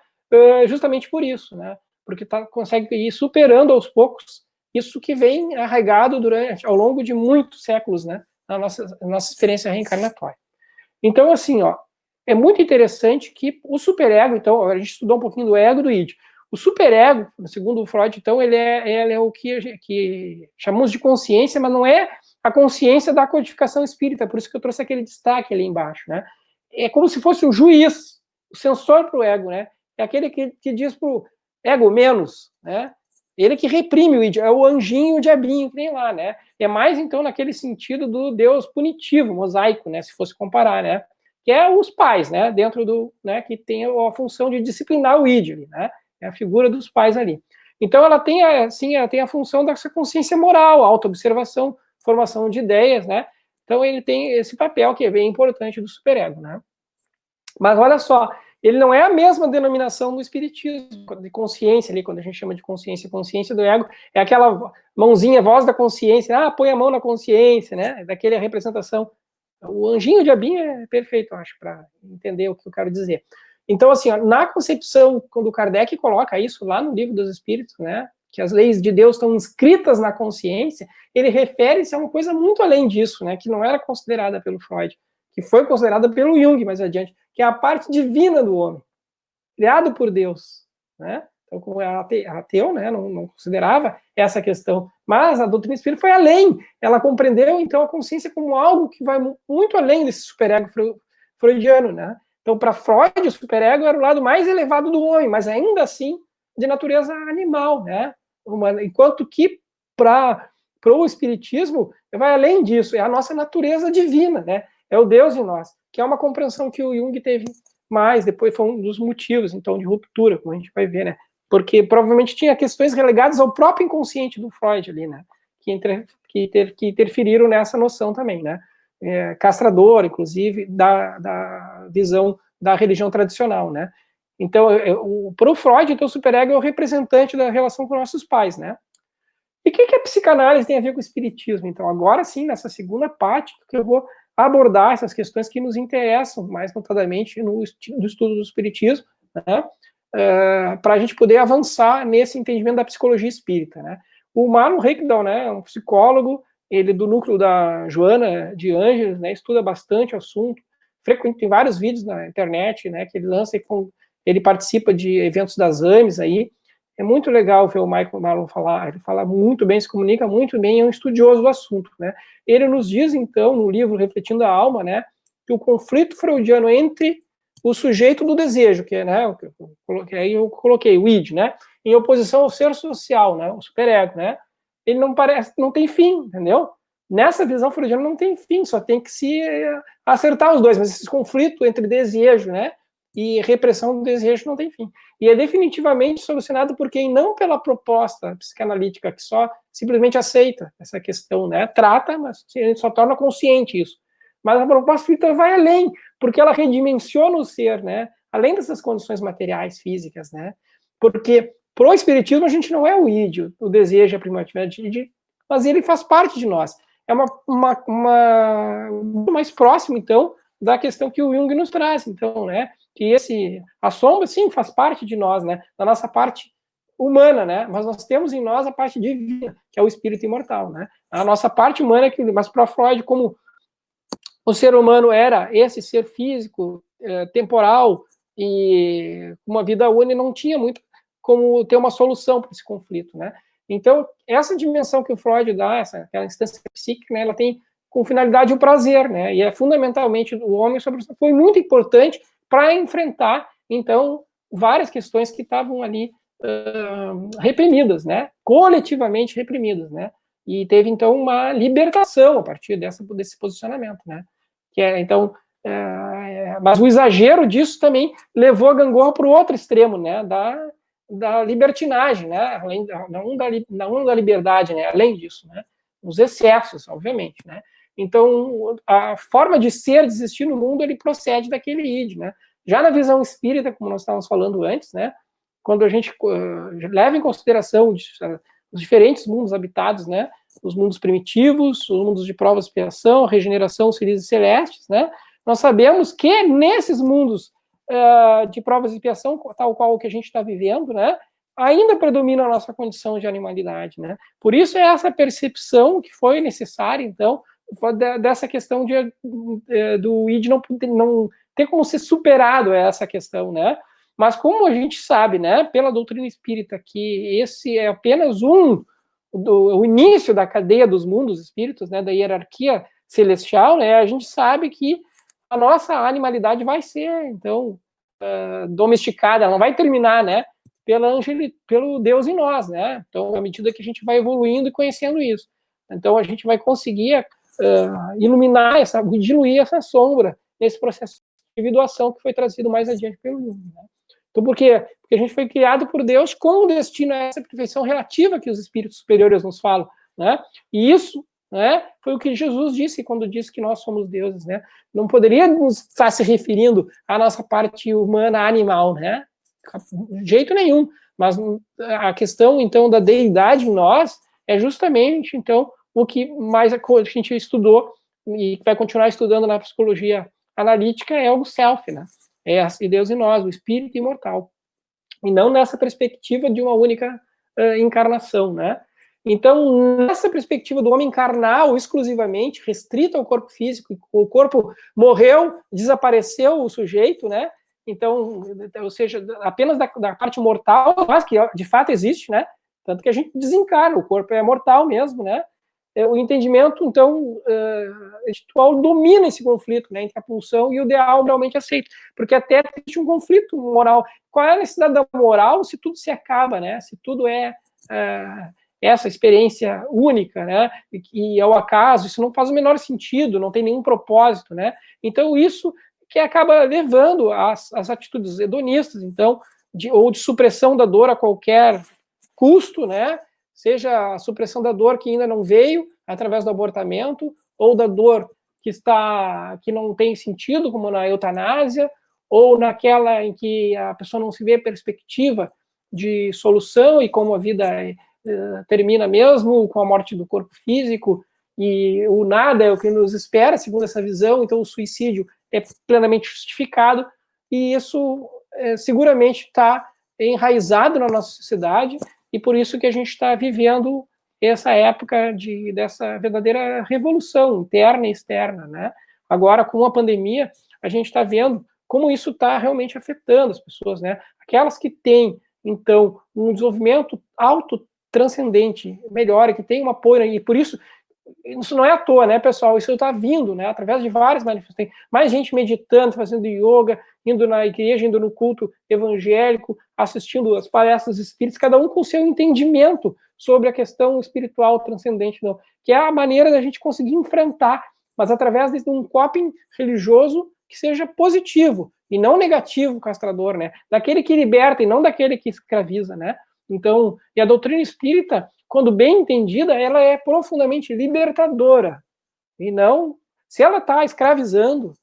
Justamente por isso, né? Porque consegue ir superando aos poucos isso que vem arraigado ao longo de muitos séculos, né, na nossa experiência reencarnatória. Então, assim, ó, é muito interessante que o superego, então, a gente estudou um pouquinho do ego e do id. O superego, segundo o Freud, então, ele é o que chamamos de consciência, mas não é a consciência da codificação espírita, por isso que eu trouxe aquele destaque ali embaixo, né? É como se fosse o juiz, o censor para o ego, né? É aquele que diz para o ego menos, né? Ele que reprime o id, é o anjinho e o diabinho que tem lá, né? É mais, então, naquele sentido do Deus punitivo, mosaico, né? Se fosse comparar, né? que é os pais, né, dentro do, né, que tem a função de disciplinar o id, né, é a figura dos pais ali. Então ela tem, assim, ela tem a função dessa consciência moral, autoobservação, formação de ideias, né, então ele tem esse papel que é bem importante do superego, né. Mas olha só, ele não é a mesma denominação do espiritismo, de consciência ali, quando a gente chama de consciência, consciência do ego, é aquela mãozinha, voz da consciência, põe a mão na consciência, né, daquela representação. O anjinho diabinho é perfeito, eu acho, para entender o que eu quero dizer. Então, assim, na concepção, quando Kardec coloca isso lá no Livro dos Espíritos, né, que as leis de Deus estão inscritas na consciência, ele refere-se a uma coisa muito além disso, né, que não era considerada pelo Freud, que foi considerada pelo Jung mais adiante, que é a parte divina do homem, criado por Deus, né? Então, como é ateu, né, não considerava essa questão, mas a doutrina espírita foi além, ela compreendeu, então, a consciência como algo que vai muito além desse superego freudiano, né? Então, para Freud, o superego era o lado mais elevado do homem, mas ainda assim, de natureza animal, né? Enquanto que, para o espiritismo, vai além disso, é a nossa natureza divina, né? É o Deus em nós, que é uma compreensão que o Jung teve mais, depois foi um dos motivos, então, de ruptura, como a gente vai ver, né? Porque provavelmente tinha questões relegadas ao próprio inconsciente do Freud ali, né? Que interferiram nessa noção também, né? Castrador, inclusive, da visão da religião tradicional, né? Então, para o Freud, então, o superego é o representante da relação com nossos pais, né? E o que a psicanálise tem a ver com o espiritismo? Então, agora sim, nessa segunda parte, que eu vou abordar essas questões que nos interessam, mais notadamente no estudo do espiritismo, né? Para a gente poder avançar nesse entendimento da psicologia espírita, né? O Marlon Rickdown, né, é um psicólogo, ele do núcleo da Joana de Ângeles, né, estuda bastante o assunto, frequente, tem vários vídeos na internet, né, que ele lança e ele participa de eventos das AMES aí. É muito legal ver o Michael Marlon falar, ele fala muito bem, se comunica muito bem, é um estudioso do assunto, né? Ele nos diz, então, no livro Refletindo a Alma, né, que o conflito freudiano entre o sujeito do desejo, que é, né, aí eu coloquei o id, né, em oposição ao ser social, né, o superego, né, ele não tem fim, entendeu? Nessa visão freudiana não tem fim, só tem que se acertar os dois, mas esse conflito entre desejo, né, e repressão do desejo não tem fim. E é definitivamente solucionado por quem não pela proposta psicanalítica, que só simplesmente aceita essa questão, né, trata, mas só torna consciente isso. Mas a proposta espírita vai além, porque ela redimensiona o ser, né? Além dessas condições materiais, físicas, né? Porque pro espiritismo a gente não é o id, o desejo, a primatividade, mas ele faz parte de nós. É muito mais próximo, então, da questão que o Jung nos traz, então, né? Que a sombra, sim, faz parte de nós, né? Da nossa parte humana, né? Mas nós temos em nós a parte divina, que é o espírito imortal, né? A nossa parte humana, mas para Freud, como o ser humano era esse ser físico, temporal e uma vida única, não tinha muito como ter uma solução para esse conflito, né? Então, essa dimensão que o Freud dá, aquela instância psíquica, né, ela tem com finalidade o prazer, né? E é fundamentalmente o homem foi muito importante para enfrentar, então, várias questões que estavam ali reprimidas, né? Coletivamente reprimidas, né? E teve, então, uma libertação a partir desse posicionamento, né? Então, mas o exagero disso também levou a gangorra para o outro extremo, né? Da libertinagem, né? Além não da liberdade, né? Além disso, né? Os excessos, obviamente, né? Então, a forma de ser, de existir no mundo, ele procede daquele id, né? Já na visão espírita, como nós estávamos falando antes, né? Quando a gente leva em consideração os diferentes mundos habitados, né? Os mundos primitivos, os mundos de prova e expiação, regeneração, felizes e celestes, né? Nós sabemos que nesses mundos de provas e expiação, tal qual o que a gente está vivendo, né? Ainda predomina a nossa condição de animalidade, né? Por isso é essa percepção que foi necessária, então, dessa questão do id não ter como ser superado essa questão, né? Mas como a gente sabe, né, pela doutrina espírita, que esse é apenas o início da cadeia dos mundos espíritos, né, da hierarquia celestial, né, a gente sabe que a nossa animalidade vai ser, então, domesticada, ela não vai terminar, né, pelo Deus em nós, né, então, à medida que a gente vai evoluindo e conhecendo isso. Então, a gente vai conseguir iluminar diluir essa sombra nesse processo individuação que foi trazido mais adiante pelo Jung, né? Então, por quê? Porque a gente foi criado por Deus com o destino a essa perfeição relativa que os espíritos superiores nos falam, né? E isso, né, foi o que Jesus disse quando disse que nós somos deuses, né? Não poderíamos estar se referindo à nossa parte humana animal, né? De jeito nenhum. Mas a questão, então, da deidade em nós é justamente, então, o que mais a gente estudou e vai continuar estudando na psicologia analítica é o self, né? É Deus em nós, o espírito imortal. E não nessa perspectiva de uma única encarnação, né? Então, nessa perspectiva do homem carnal, exclusivamente, restrito ao corpo físico, o corpo morreu, desapareceu o sujeito, né? Então, ou seja, apenas da parte mortal, mas que de fato existe, né? Tanto que a gente desencarna, o corpo é mortal mesmo, né? O entendimento, então, espiritual domina esse conflito, né, entre a pulsão e o ideal realmente aceito, porque até existe um conflito moral. Qual é a necessidade da moral se tudo se acaba, né? Se tudo é essa experiência única, né? E é o acaso, isso não faz o menor sentido, não tem nenhum propósito, né? Então isso que acaba levando às atitudes hedonistas, então, ou de supressão da dor a qualquer custo, né? Seja a supressão da dor que ainda não veio através do abortamento, ou da dor que não tem sentido, como na eutanásia, ou naquela em que a pessoa não se vê perspectiva de solução e como a vida termina mesmo com a morte do corpo físico e o nada é o que nos espera, segundo essa visão, então o suicídio é plenamente justificado e isso seguramente está enraizado na nossa sociedade e por isso que a gente está vivendo essa época dessa verdadeira revolução interna e externa, né? Agora, com a pandemia, a gente está vendo como isso está realmente afetando as pessoas, né? Aquelas que têm, então, um desenvolvimento autotranscendente melhor, que tem um apoio, e por isso não é à toa, né, pessoal? Isso está vindo, né, através de várias manifestações. Mais gente meditando, fazendo yoga, indo na igreja, indo no culto evangélico, assistindo as palestras espíritas, cada um com o seu entendimento sobre a questão espiritual transcendente, não, que é a maneira da gente conseguir enfrentar, mas através de um coping religioso que seja positivo e não negativo, castrador, né? Daquele que liberta e não daquele que escraviza, né? Então, e a doutrina espírita, quando bem entendida, ela é profundamente libertadora. E não, se ela está escravizando,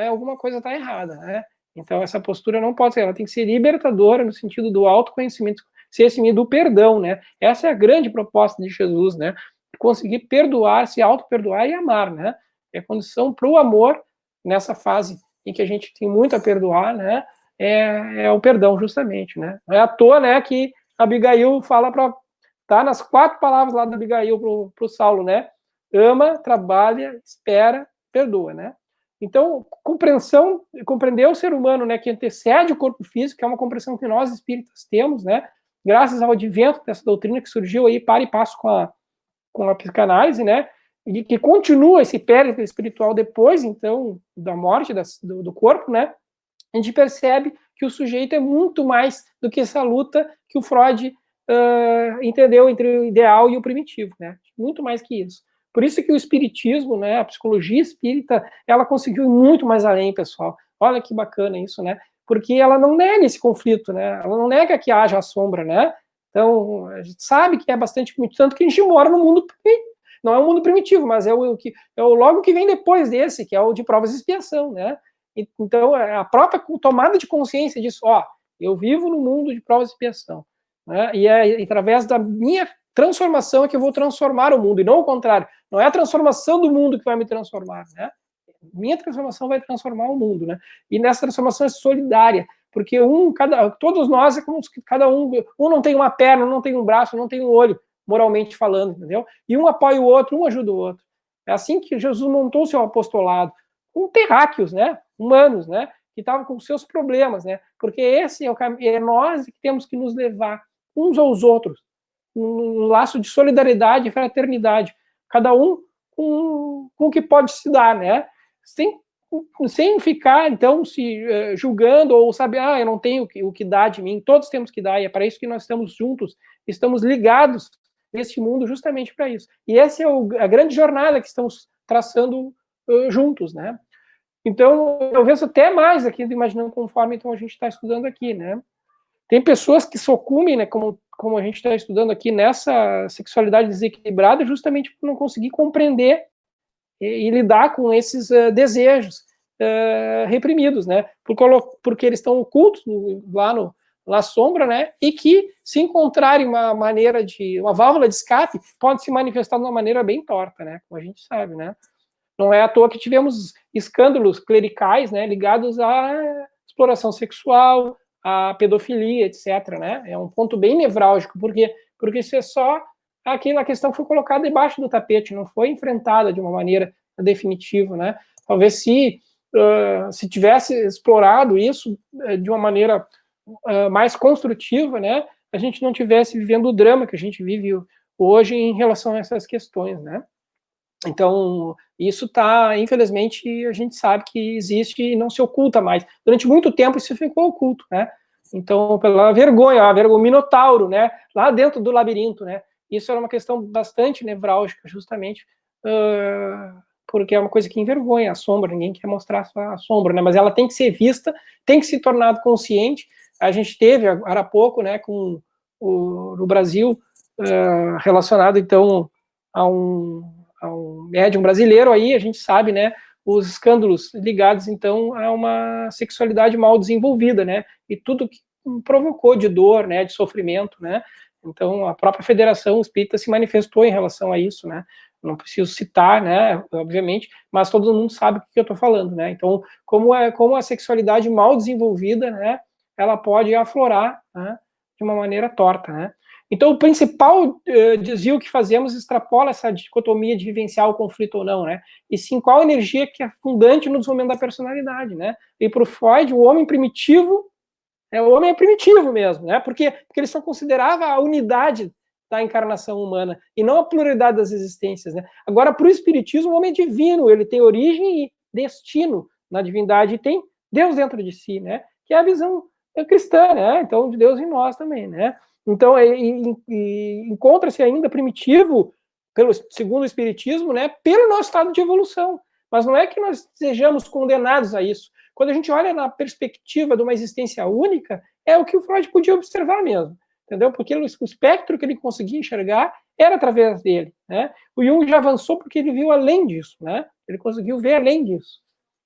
alguma coisa está errada, né? Então, essa postura não pode ser, ela tem que ser libertadora no sentido do autoconhecimento, conhecimento do perdão, né? Essa é a grande proposta de Jesus, né? Conseguir perdoar, se auto-perdoar e amar, né? É condição para o amor, nessa fase em que a gente tem muito a perdoar, né? É o perdão, justamente, né? Não é à toa, né, que Abigail fala para tá nas 4 palavras lá da Abigail pro Saulo, né? Ama, trabalha, espera, perdoa, né? Então, compreender o ser humano, né, que antecede o corpo físico, que é uma compreensão que nós espíritas temos, né? Graças ao advento dessa doutrina que surgiu aí para e passo com a psicanálise, né? E que continua esse périplo espiritual depois, então, da morte do corpo, né? A gente percebe que o sujeito é muito mais do que essa luta que o Freud entendeu entre o ideal e o primitivo, né? Muito mais que isso. Por isso que o espiritismo, né, a psicologia espírita, ela conseguiu ir muito mais além, pessoal. Olha que bacana isso, né? Porque ela não nega esse conflito, né? Ela não nega que haja a sombra, né? Então, a gente sabe que é bastante primitivo, tanto que a gente mora no mundo, não é um mundo primitivo, mas é o logo que vem depois desse, que é o de provas e expiação, né? Então, a própria tomada de consciência disso, eu vivo no mundo de provas e expiação, né? E é através da minha transformação é que eu vou transformar o mundo, e não o contrário. Não é a transformação do mundo que vai me transformar, né? Minha transformação vai transformar o mundo, né? E nessa transformação é solidária, porque todos nós é como se cada um não tem uma perna, não tem um braço, não tem um olho, moralmente falando, entendeu? E um apoia o outro, um ajuda o outro. É assim que Jesus montou o seu apostolado, com terráqueos, né? Humanos, né? Que estavam com seus problemas, né? Porque esse é o caminho, é nós que temos que nos levar uns aos outros, um laço de solidariedade e fraternidade, cada um com o que pode se dar, né? Sem ficar, então, se julgando ou saber, eu não tenho o que dar de mim, todos temos que dar, e é para isso que nós estamos juntos, estamos ligados neste mundo justamente para isso. E essa é a grande jornada que estamos traçando juntos, né? Então, talvez até mais aqui do Imaginando Conforme, então a gente está estudando aqui, né? Tem pessoas que sucumbem, né, como a gente está estudando aqui, nessa sexualidade desequilibrada, justamente por não conseguir compreender e lidar com esses desejos reprimidos, né? Porque eles estão ocultos lá na sombra, né? E que, se encontrarem uma válvula de escape, pode se manifestar de uma maneira bem torta, né? Como a gente sabe, né? Não é à toa que tivemos escândalos clericais, né, ligados à exploração sexual, à pedofilia, etc. Né? É um ponto bem nevrálgico, porque isso é só aquela questão que foi colocada debaixo do tapete, não foi enfrentada de uma maneira definitiva. Né? Talvez se tivesse explorado isso de uma maneira mais construtiva, né, a gente não tivesse vivendo o drama que a gente vive hoje em relação a essas questões, né? Então, isso está, infelizmente, a gente sabe que existe e não se oculta mais. Durante muito tempo isso ficou oculto, né? Então, pela vergonha, o minotauro, né? Lá dentro do labirinto, né? Isso era uma questão bastante nevrálgica, justamente porque é uma coisa que envergonha a sombra, ninguém quer mostrar a sombra, né? Mas ela tem que ser vista, tem que se tornar consciente. A gente teve, agora há pouco, né, no Brasil, relacionado, então, a um médium brasileiro aí, a gente sabe, né, os escândalos ligados, então, a uma sexualidade mal desenvolvida, né, e tudo que provocou de dor, né, de sofrimento, né, então a própria Federação Espírita se manifestou em relação a isso, né, não preciso citar, né, obviamente, mas todo mundo sabe o que eu estou falando, né, então, como a sexualidade mal desenvolvida, né, ela pode aflorar, né, de uma maneira torta, né. Então, o principal desvio que fazemos extrapola essa dicotomia de vivenciar o conflito ou não, né? E sim, qual energia que é fundante no desenvolvimento da personalidade, né? E para o Freud, o homem é primitivo mesmo, né? Porque ele só considerava a unidade da encarnação humana e não a pluralidade das existências, né? Agora, para o espiritismo, o homem é divino, ele tem origem e destino na divindade e tem Deus dentro de si, né? Que é a visão cristã, né? Então, de Deus em nós também, né? Então, encontra-se ainda primitivo, segundo o Espiritismo, né, pelo nosso estado de evolução. Mas não é que nós sejamos condenados a isso. Quando a gente olha na perspectiva de uma existência única, é o que o Freud podia observar mesmo, entendeu? Porque o espectro que ele conseguia enxergar era através dele, né? O Jung já avançou porque ele viu além disso, né? Ele conseguiu ver além disso.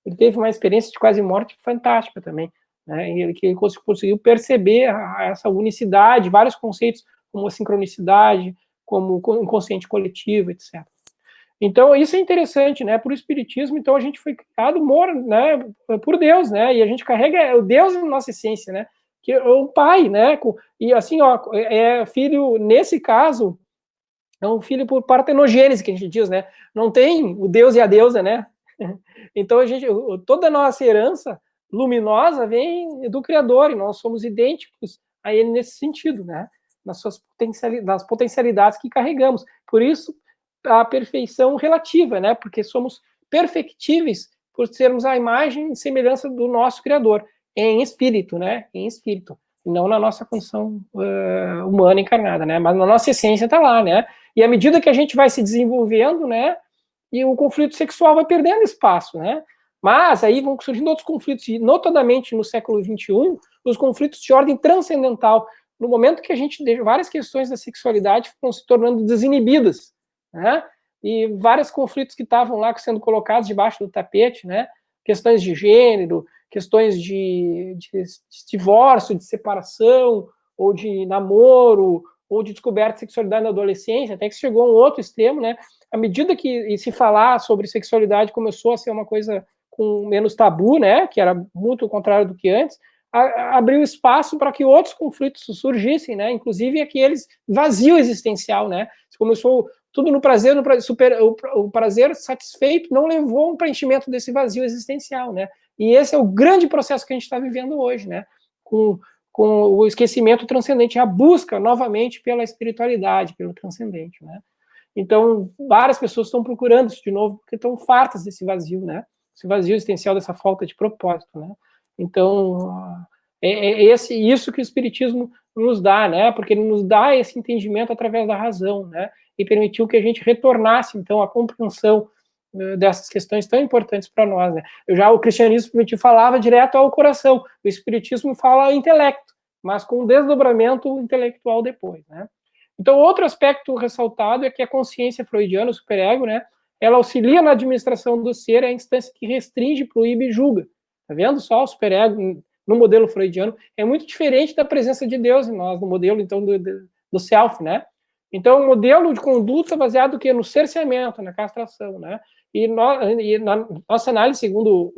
Ele teve uma experiência de quase morte fantástica também, né? E ele conseguiu perceber essa unicidade, vários conceitos como a sincronicidade, como o inconsciente coletivo, etc. Então, isso é interessante, né? Por espiritismo, então a gente foi criado, né, por Deus, né? E a gente carrega o Deus na nossa essência, né? Que é o pai, né? E assim, ó, é filho, nesse caso, é um filho por partenogênese, que a gente diz, né? Não tem o Deus e a deusa, né? Então, toda a nossa herança luminosa vem do Criador, e nós somos idênticos a Ele nesse sentido, né? Nas potencialidades que carregamos. Por isso, a perfeição relativa, né? Porque somos perfectíveis por sermos a imagem e semelhança do nosso Criador, em espírito, né? Em espírito. Não na nossa condição humana encarnada, né? Mas na nossa essência está lá, né? E à medida que a gente vai se desenvolvendo, né? E o conflito sexual vai perdendo espaço, né? Mas aí vão surgindo outros conflitos, e notadamente no século XXI, os conflitos de ordem transcendental. No momento que a gente várias questões da sexualidade foram se tornando desinibidas, né? E vários conflitos que estavam lá sendo colocados debaixo do tapete, né? Questões de gênero, questões de divórcio, de separação, ou de namoro, ou de descoberta de sexualidade na adolescência, até que chegou a um outro extremo, né? À medida que se falar sobre sexualidade começou a ser uma coisa com menos tabu, né? Que era muito o contrário do que antes, abriu espaço para que outros conflitos surgissem, né? Inclusive aqueles vazio existencial, né? Começou tudo no prazer, o prazer satisfeito não levou a um preenchimento desse vazio existencial, né? E esse é o grande processo que a gente está vivendo hoje, né? Com o esquecimento transcendente, a busca novamente pela espiritualidade, pelo transcendente, né? Então, várias pessoas estão procurando isso de novo, porque estão fartas desse vazio, né? Esse vazio existencial, dessa falta de propósito, né? Então, isso que o Espiritismo nos dá, né? Porque ele nos dá esse entendimento através da razão, né? E permitiu que a gente retornasse, então, à compreensão dessas questões tão importantes para nós, né? O cristianismo primitivo falava direto ao coração, o espiritismo fala ao intelecto, mas com um desdobramento intelectual depois, né? Então, outro aspecto ressaltado é que a consciência freudiana, o superego, né, ela auxilia na administração do ser, é a instância que restringe, proíbe e julga. Tá vendo só o superego no modelo freudiano é muito diferente da presença de Deus em nós, no modelo, então, do self, né? Então, o modelo de conduta baseado no cerceamento, na castração, né? E na nossa análise, segundo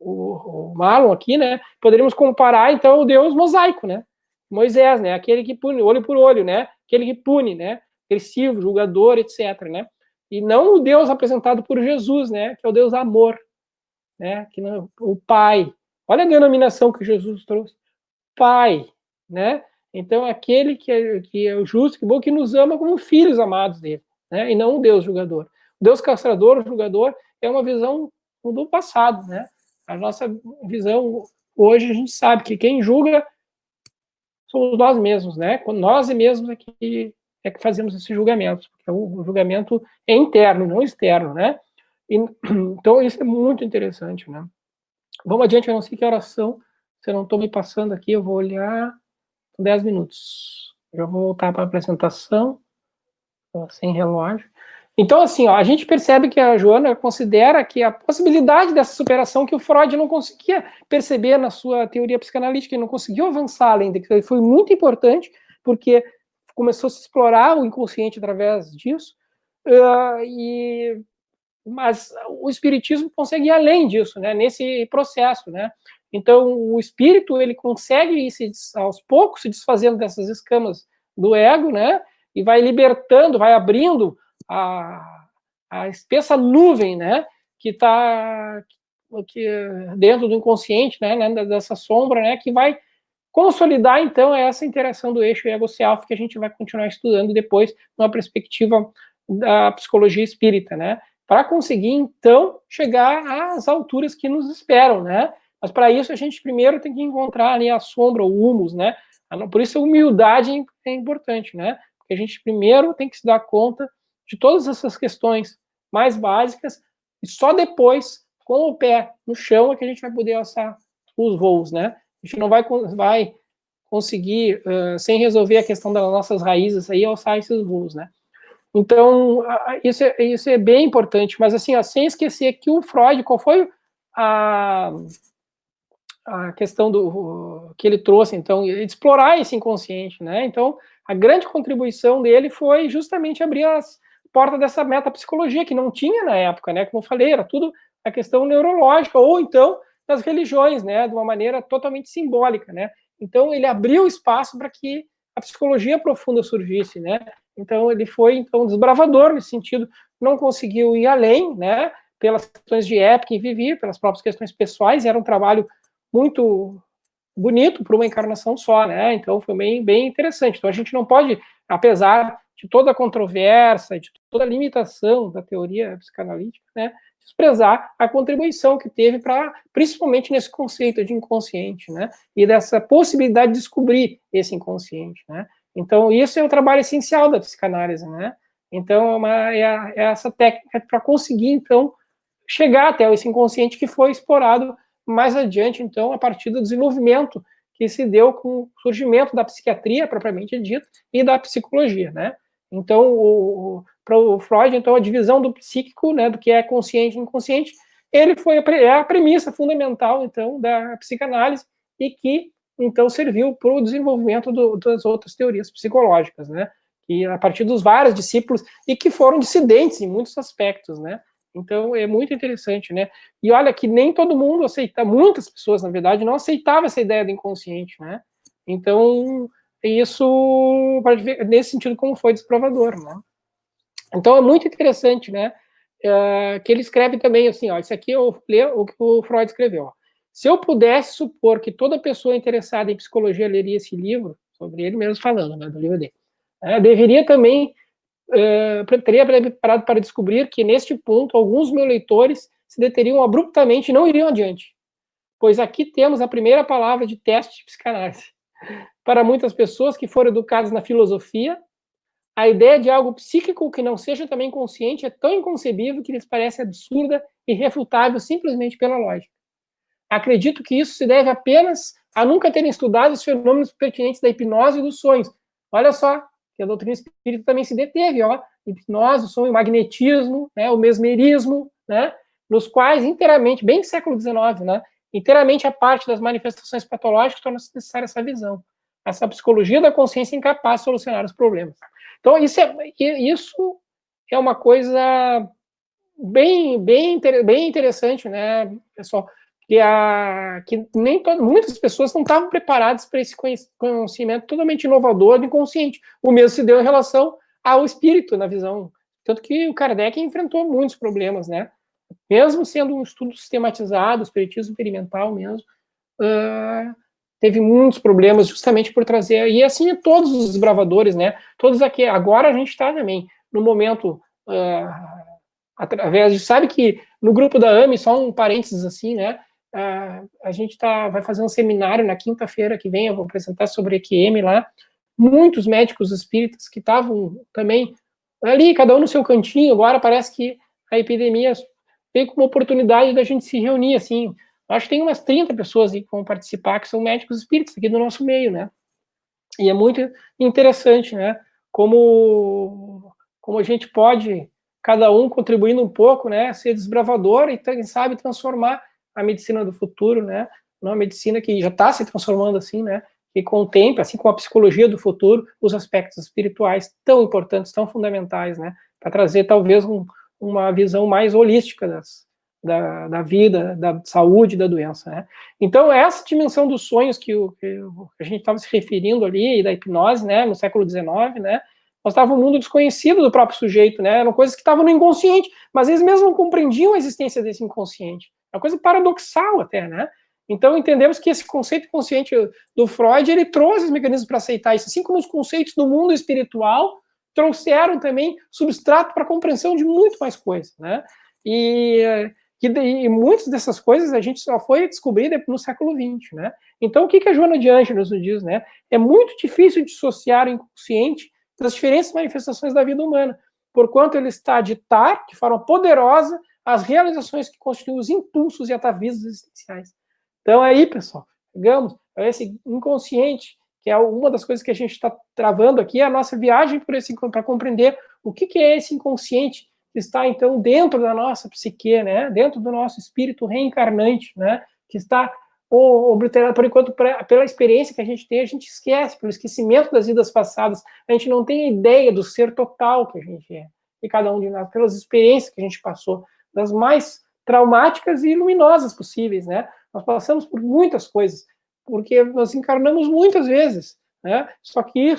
o Marlon aqui, né, poderíamos comparar, então, o Deus mosaico, né? Moisés, né? Aquele que pune, olho por olho, né? Aquele que pune, né? Agressivo, julgador, etc, né? E não o Deus apresentado por Jesus, né? Que é o Deus amor, né? Que não, o Pai. Olha a denominação que Jesus trouxe. Pai, né? Então, aquele que é o justo, que bom, que nos ama como filhos amados dele, né? E não um Deus julgador. O Deus castrador, julgador, é uma visão do passado, né? A nossa visão, hoje, a gente sabe que quem julga somos nós mesmos, né? Nós mesmos é que fazemos esse julgamento, porque o julgamento é interno, não externo, né? Então, isso é muito interessante, né? Vamos adiante, eu não sei que oração, se eu não estou me passando aqui, eu vou olhar 10 minutos. Eu vou voltar para a apresentação, sem relógio. Então, assim, ó, a gente percebe que a Joana considera que a possibilidade dessa superação que o Freud não conseguia perceber na sua teoria psicanalítica, ele não conseguiu avançar além daquilo, foi muito importante, porque começou a se explorar o inconsciente através disso, mas o espiritismo consegue ir além disso, né, nesse processo, né? Então, o espírito, ele consegue ir aos poucos se desfazendo dessas escamas do ego, né, e vai libertando, vai abrindo a espessa nuvem, né, que está dentro do inconsciente, né, dessa sombra, né, que vai consolidar, então, essa interação do eixo ego-self que a gente vai continuar estudando depois, numa perspectiva da psicologia espírita, né, para conseguir, então, chegar às alturas que nos esperam, né, mas para isso a gente primeiro tem que encontrar ali a sombra, o humus, né, por isso a humildade é importante, né, porque a gente primeiro tem que se dar conta de todas essas questões mais básicas e só depois, com o pé no chão, é que a gente vai poder alçar os voos, né. A gente não vai conseguir, sem resolver a questão das nossas raízes, aí, alçar esses voos, né. Então, isso é bem importante, mas assim, ó, sem esquecer que o Freud, qual foi a, a questão que ele trouxe, então, de explorar esse inconsciente, né? Então, a grande contribuição dele foi justamente abrir as portas dessa metapsicologia, que não tinha na época, né? Como eu falei, era tudo a questão neurológica, ou então das religiões, né? De uma maneira totalmente simbólica, né? Então, ele abriu espaço para que a psicologia profunda surgisse, né? Então, ele foi, então, desbravador nesse sentido, não conseguiu ir além, né? Pelas questões de época em que vivia, pelas próprias questões pessoais, era um trabalho muito bonito para uma encarnação só, né? Então foi bem interessante. Então a gente não pode, apesar de toda a controvérsia, de toda a limitação da teoria psicanalítica, né, desprezar a contribuição que teve para, principalmente nesse conceito de inconsciente, né? E dessa possibilidade de descobrir esse inconsciente, né? Então isso é um trabalho essencial da psicanálise, né? Então é essa técnica para conseguir então chegar até esse inconsciente que foi explorado mais adiante, então, a partir do desenvolvimento que se deu com o surgimento da psiquiatria, propriamente dita, e da psicologia, né? Então, para o Freud, então, a divisão do psíquico, né, do que é consciente e inconsciente, ele foi a premissa fundamental, então, da psicanálise e que, então, serviu para o desenvolvimento das outras teorias psicológicas, né? E a partir dos vários discípulos e que foram dissidentes em muitos aspectos, né? Então, é muito interessante, né? E olha que nem todo mundo aceita, muitas pessoas, na verdade, não aceitavam essa ideia do inconsciente, né? Então, isso pode ver nesse sentido como foi desprovador, né? Então, é muito interessante, né? Que ele escreve também assim, ó, isso aqui eu leio o que o Freud escreveu, ó. Se eu pudesse supor que toda pessoa interessada em psicologia leria esse livro, sobre ele mesmo falando, né, do livro dele, deveria também teria preparado para descobrir que, neste ponto, alguns meus leitores se deteriam abruptamente e não iriam adiante, pois aqui temos a primeira palavra de teste de psicanálise. Para muitas pessoas que foram educadas na filosofia, A ideia de algo psíquico que não seja também consciente é tão inconcebível que lhes parece absurda e irrefutável simplesmente pela lógica. Acredito que isso se deve apenas a nunca terem estudado os fenômenos pertinentes da hipnose e dos sonhos. Olha só, que a doutrina espírita também se deteve, ó, hipnose, o sonho, o magnetismo, né, o mesmerismo, né, nos quais inteiramente, bem do século XIX, né, inteiramente a parte das manifestações patológicas torna-se necessária essa visão, essa psicologia da consciência incapaz de solucionar os problemas. Então, isso é uma coisa bem interessante, né, pessoal? Que nem muitas pessoas não estavam preparadas para esse conhecimento totalmente inovador e inconsciente. O mesmo se deu em relação ao espírito na visão. Tanto que o Kardec enfrentou muitos problemas, né? Mesmo sendo um estudo sistematizado, espiritismo experimental mesmo, teve muitos problemas justamente por trazer, e assim todos os desbravadores, né? Todos aqui, agora a gente está também no momento, através de, sabe que no grupo da AME, só um parênteses assim, né? A gente vai fazer um seminário na quinta-feira que vem, eu vou apresentar sobre EQM lá, muitos médicos espíritas que estavam também ali, cada um no seu cantinho, agora parece que a epidemia veio com uma oportunidade da gente se reunir, assim, acho que tem umas 30 pessoas aí que vão participar, que são médicos espíritas aqui do nosso meio, né? E é muito interessante, né? Como a gente pode, cada um contribuindo um pouco, né? Ser desbravador e, quem sabe, transformar a medicina do futuro, né? Uma medicina que já está se transformando assim, né? Que contempla, assim como a psicologia do futuro, os aspectos espirituais tão importantes, tão fundamentais, né? Para trazer, talvez, uma visão mais holística da vida, da saúde, da doença, né? Então, essa dimensão dos sonhos que a gente estava se referindo ali, e da hipnose, né, no século XIX, né, mostrava um mundo desconhecido do próprio sujeito, né, eram coisas que estavam no inconsciente, mas eles mesmos não compreendiam a existência desse inconsciente. É uma coisa paradoxal até, né? Então, entendemos que esse conceito consciente do Freud, ele trouxe os mecanismos para aceitar isso, assim como os conceitos do mundo espiritual trouxeram também substrato para a compreensão de muito mais coisas, né? E muitas dessas coisas a gente só foi descobrir no século XX, né? Então, o que a Joana de Ângeles nos diz, né? É muito difícil dissociar o inconsciente das diferentes manifestações da vida humana, porquanto ele está a ditar, de forma poderosa, as realizações que constituem os impulsos e atavismos existenciais. Então, aí, pessoal, pegamos esse inconsciente, que é uma das coisas que a gente está travando aqui, é a nossa viagem para compreender o que é esse inconsciente que está, então, dentro da nossa psique, né? Dentro do nosso espírito reencarnante, né? Que está obliterado, por enquanto, pela experiência que a gente tem, a gente esquece, pelo esquecimento das vidas passadas, a gente não tem ideia do ser total que a gente é, e cada um de nós, pelas experiências que a gente passou, das mais traumáticas e luminosas possíveis, né? Nós passamos por muitas coisas, porque nós encarnamos muitas vezes, né? Só que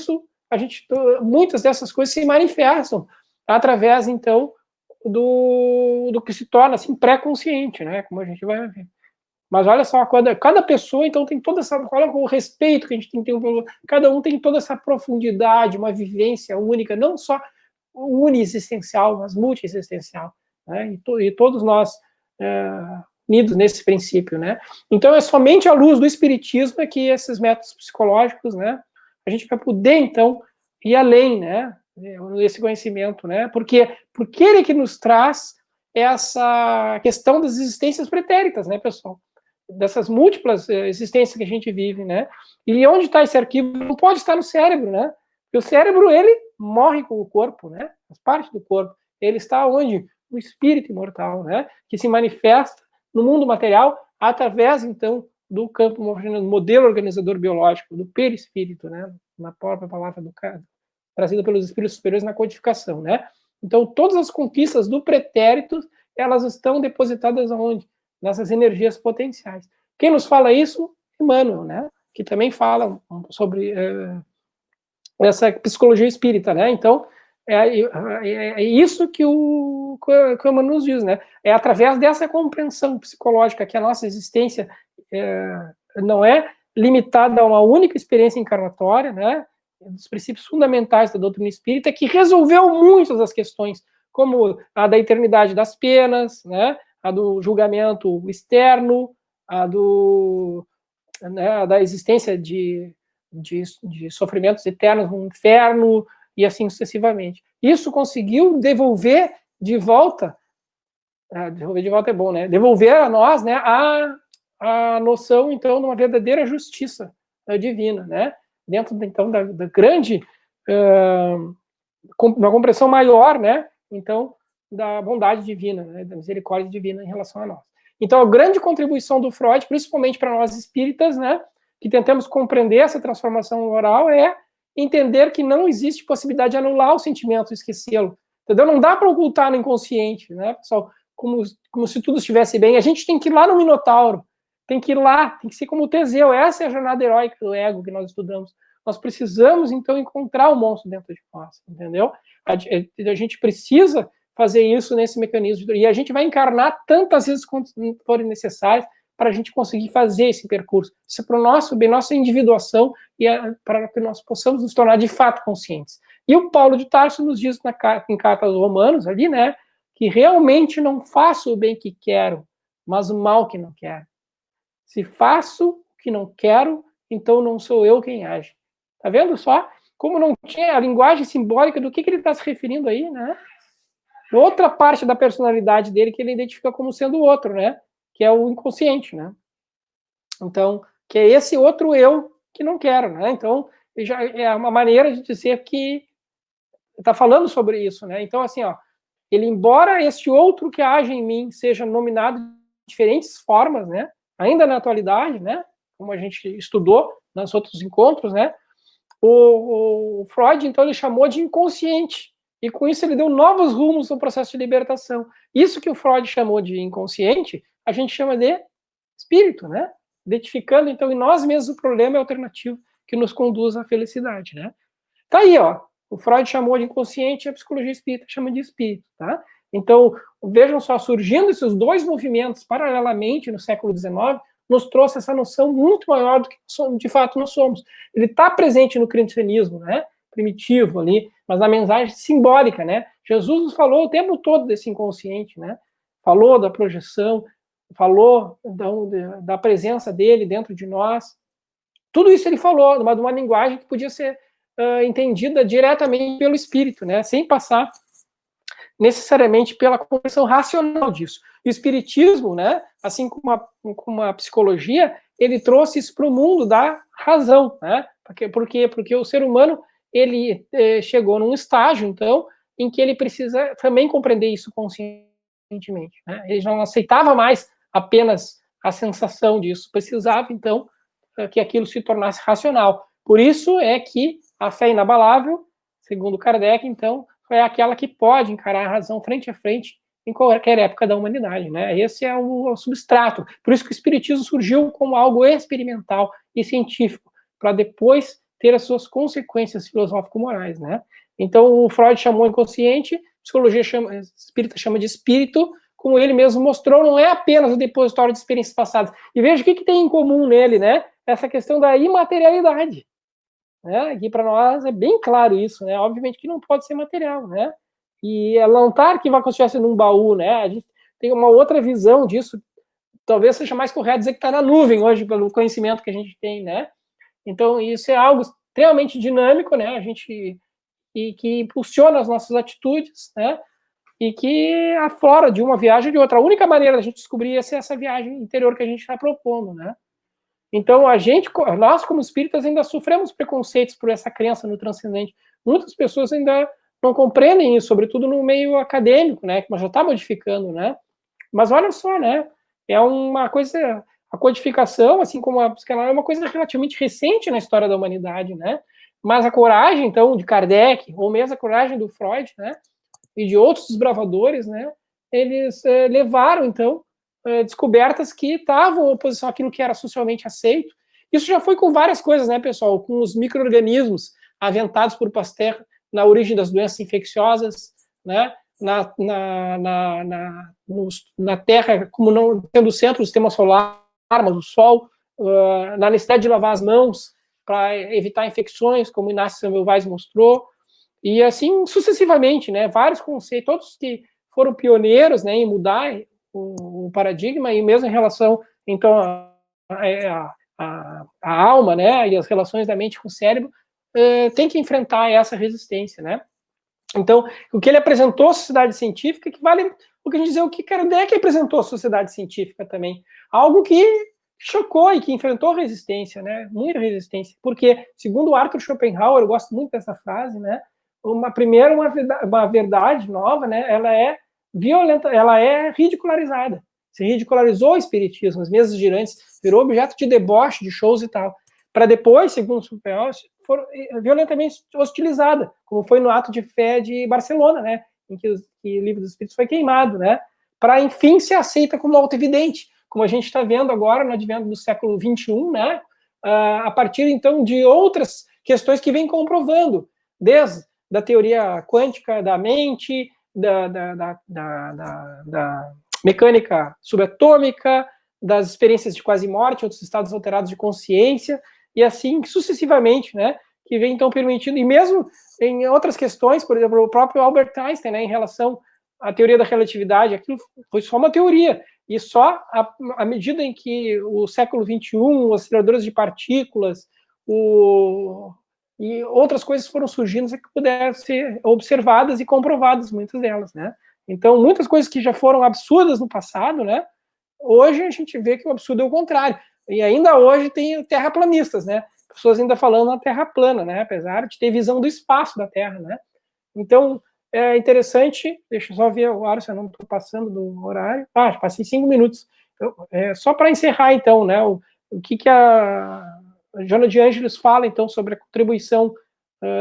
muitas dessas coisas se manifestam através, então, do que se torna assim pré-consciente, né? Como a gente vai ver. Mas olha só, cada pessoa, então, tem toda essa. Olha o respeito que a gente tem que ter. Cada um tem toda essa profundidade, uma vivência única, não só uniexistencial, mas multiexistencial. Né? E todos nós unidos nesse princípio. Né? Então, é somente à luz do Espiritismo é que esses métodos psicológicos, né, a gente vai poder, então, ir além, né? Esse conhecimento, né? Porque ele é que nos traz essa questão das existências pretéritas, né, pessoal? Dessas múltiplas existências que a gente vive, né? E onde está esse arquivo? Não pode estar no cérebro, né? Porque o cérebro, ele morre com o corpo, né? Faz parte do corpo. Ele está onde? No espírito imortal, né? Que se manifesta no mundo material através, então, do campo, do modelo organizador biológico, do perispírito, né? Na própria palavra do caso, trazida pelos espíritos superiores na codificação, né? Então, todas as conquistas do pretérito, elas estão depositadas onde? Nessas energias potenciais. Quem nos fala isso? Emmanuel, né? Que também fala sobre essa psicologia espírita, né? Então, é isso que o Emmanuel nos diz, né? É através dessa compreensão psicológica que a nossa existência não é limitada a uma única experiência encarnatória, né? Dos princípios fundamentais da doutrina espírita, que resolveu muitas das questões, como a da eternidade das penas, né? A do julgamento externo, né, da existência de sofrimentos eternos no inferno, e assim sucessivamente. Isso conseguiu devolver de volta é bom, né? Devolver a nós, né, a noção, então, de uma verdadeira justiça divina, né? Dentro, então, da grande, uma compreensão maior, né? Então, da bondade divina, né, da misericórdia divina em relação a nós. Então, a grande contribuição do Freud, principalmente para nós espíritas, né, que tentamos compreender essa transformação moral, é entender que não existe possibilidade de anular o sentimento e esquecê-lo. Entendeu? Não dá para ocultar no inconsciente, né, pessoal? Como se tudo estivesse bem. A gente tem que ir lá no Minotauro, tem que ir lá, tem que ser como o Teseu. Essa é a jornada heróica do ego que nós estudamos. Nós precisamos, então, encontrar o monstro dentro de nós, entendeu? A gente precisa fazer isso nesse mecanismo. E a gente vai encarnar tantas vezes quanto forem necessárias para a gente conseguir fazer esse percurso. Isso é para o nosso bem, nossa individuação e para que nós possamos nos tornar de fato conscientes. E o Paulo de Tarso nos diz em Carta aos Romanos, ali, né, que realmente não faço o bem que quero, mas o mal que não quero. Se faço o que não quero, então não sou eu quem age. Tá vendo só? Como não tinha a linguagem simbólica do que ele está se referindo aí, né? Outra parte da personalidade dele que ele identifica como sendo o outro, né? Que é o inconsciente, né? Então, que é esse outro eu que não quero, né? Então, já é uma maneira de dizer que está falando sobre isso, né? Então, assim, ó, ele, embora esse outro que age em mim seja nominado de diferentes formas, né? Ainda na atualidade, né? Como a gente estudou nos outros encontros, né? O Freud, então, ele chamou de inconsciente. E com isso ele deu novos rumos no processo de libertação. Isso que o Freud chamou de inconsciente, a gente chama de espírito, né? Identificando, então, em nós mesmos o problema alternativo que nos conduz à felicidade, né? Tá aí, ó. O Freud chamou de inconsciente e a psicologia espírita chama de espírito, tá? Então, vejam só, surgindo esses dois movimentos paralelamente no século XIX, nos trouxe essa noção muito maior do que de fato nós somos. Ele está presente no cristianismo, né? Primitivo ali, mas na mensagem simbólica, né? Jesus nos falou o tempo todo desse inconsciente, né? Falou da projeção, falou da presença dele dentro de nós. Tudo isso ele falou, de uma linguagem que podia ser entendida diretamente pelo espírito, né? Sem passar necessariamente pela compreensão racional disso. E o espiritismo, né, assim como a psicologia, ele trouxe isso para o mundo da razão, né? Por quê? Porque o ser humano ele chegou num estágio, então, em que ele precisa também compreender isso conscientemente, né? Ele não aceitava mais apenas a sensação disso, precisava, então, que aquilo se tornasse racional. Por isso é que a fé inabalável, segundo Kardec, então, é aquela que pode encarar a razão frente a frente em qualquer época da humanidade, né? Esse é o substrato. Por isso que o espiritismo surgiu como algo experimental e científico, para depois ter as suas consequências filosófico-morais, né? Então, o Freud chamou inconsciente, a psicologia espírita chama de espírito, como ele mesmo mostrou, não é apenas o depositório de experiências passadas. E veja o que tem em comum nele, né? Essa questão da imaterialidade. Né? Aqui para nós é bem claro isso, né? Obviamente que não pode ser material, né? E não está arquivado como se estivesse num baú, né? A gente tem uma outra visão disso. Talvez seja mais correto dizer que está na nuvem hoje, pelo conhecimento que a gente tem, né? Então, isso é algo extremamente dinâmico, né? A gente e que impulsiona as nossas atitudes, né? E que aflora de uma viagem ou de outra. A única maneira da gente descobrir é essa viagem interior que a gente está propondo, né? Então, nós como espíritas ainda sofremos preconceitos por essa crença no transcendente. Muitas pessoas ainda não compreendem isso, sobretudo no meio acadêmico, né, que já está modificando, né? Mas olha só, né, é uma coisa, a codificação, assim como a psicanálise, é uma coisa relativamente recente na história da humanidade, né? Mas a coragem, então, de Kardec, ou mesmo a coragem do Freud, né, e de outros desbravadores, né, eles levaram, então, descobertas que estavam em oposição àquilo que era socialmente aceito. Isso já foi com várias coisas, né, pessoal? Com os micro-organismos aventados por Pasteur na origem das doenças infecciosas, né? Na Terra, como não tendo o centro do sistema solar, mas o Sol, na necessidade de lavar as mãos para evitar infecções, como Inácio Semmelweis mostrou, e assim sucessivamente, né? Vários conceitos, todos que foram pioneiros, né, em mudar o paradigma, e mesmo em relação, então, a alma, né, e as relações da mente com o cérebro, tem que enfrentar essa resistência, né? Então, o que ele apresentou à sociedade científica equivale o que a gente dizer o que Kardec apresentou à sociedade científica também. Algo que chocou e que enfrentou resistência, né? Muita resistência. Porque, segundo Arthur Schopenhauer, eu gosto muito dessa frase, né? Uma verdade nova, né? Ela é violenta, ela é ridicularizada. Se ridicularizou o espiritismo, as mesas girantes, virou objeto de deboche, de shows e tal. Para depois, segundo Schopenhauer, for violentamente hostilizada, como foi no ato de fé de Barcelona, né? Em que o livro dos Espíritos foi queimado, né? Para, enfim, ser aceita como autoevidente, como a gente está vendo agora no advento do século XXI, né? A partir, então, de outras questões que vêm comprovando, desde da teoria quântica da mente, da mecânica subatômica, das experiências de quase morte, outros estados alterados de consciência, e assim sucessivamente, né? Que vem então permitindo, e mesmo em outras questões, por exemplo, o próprio Albert Einstein, né, em relação à teoria da relatividade, aquilo foi só uma teoria, e só à medida em que o século XXI, aceleradores de partículas, e outras coisas foram surgindo que puderam ser observadas e comprovadas, muitas delas, né? Então, muitas coisas que já foram absurdas no passado, né? Hoje a gente vê que o absurdo é o contrário. E ainda hoje tem terraplanistas, né? Pessoas ainda falando na Terra plana, né? Apesar de ter visão do espaço da Terra, né? Então, é interessante, deixa eu só ver o horário, se eu não estou passando do horário. Passei 5 minutos. Só para encerrar, então, né? O que a Joana de Ângeles fala, então, sobre a contribuição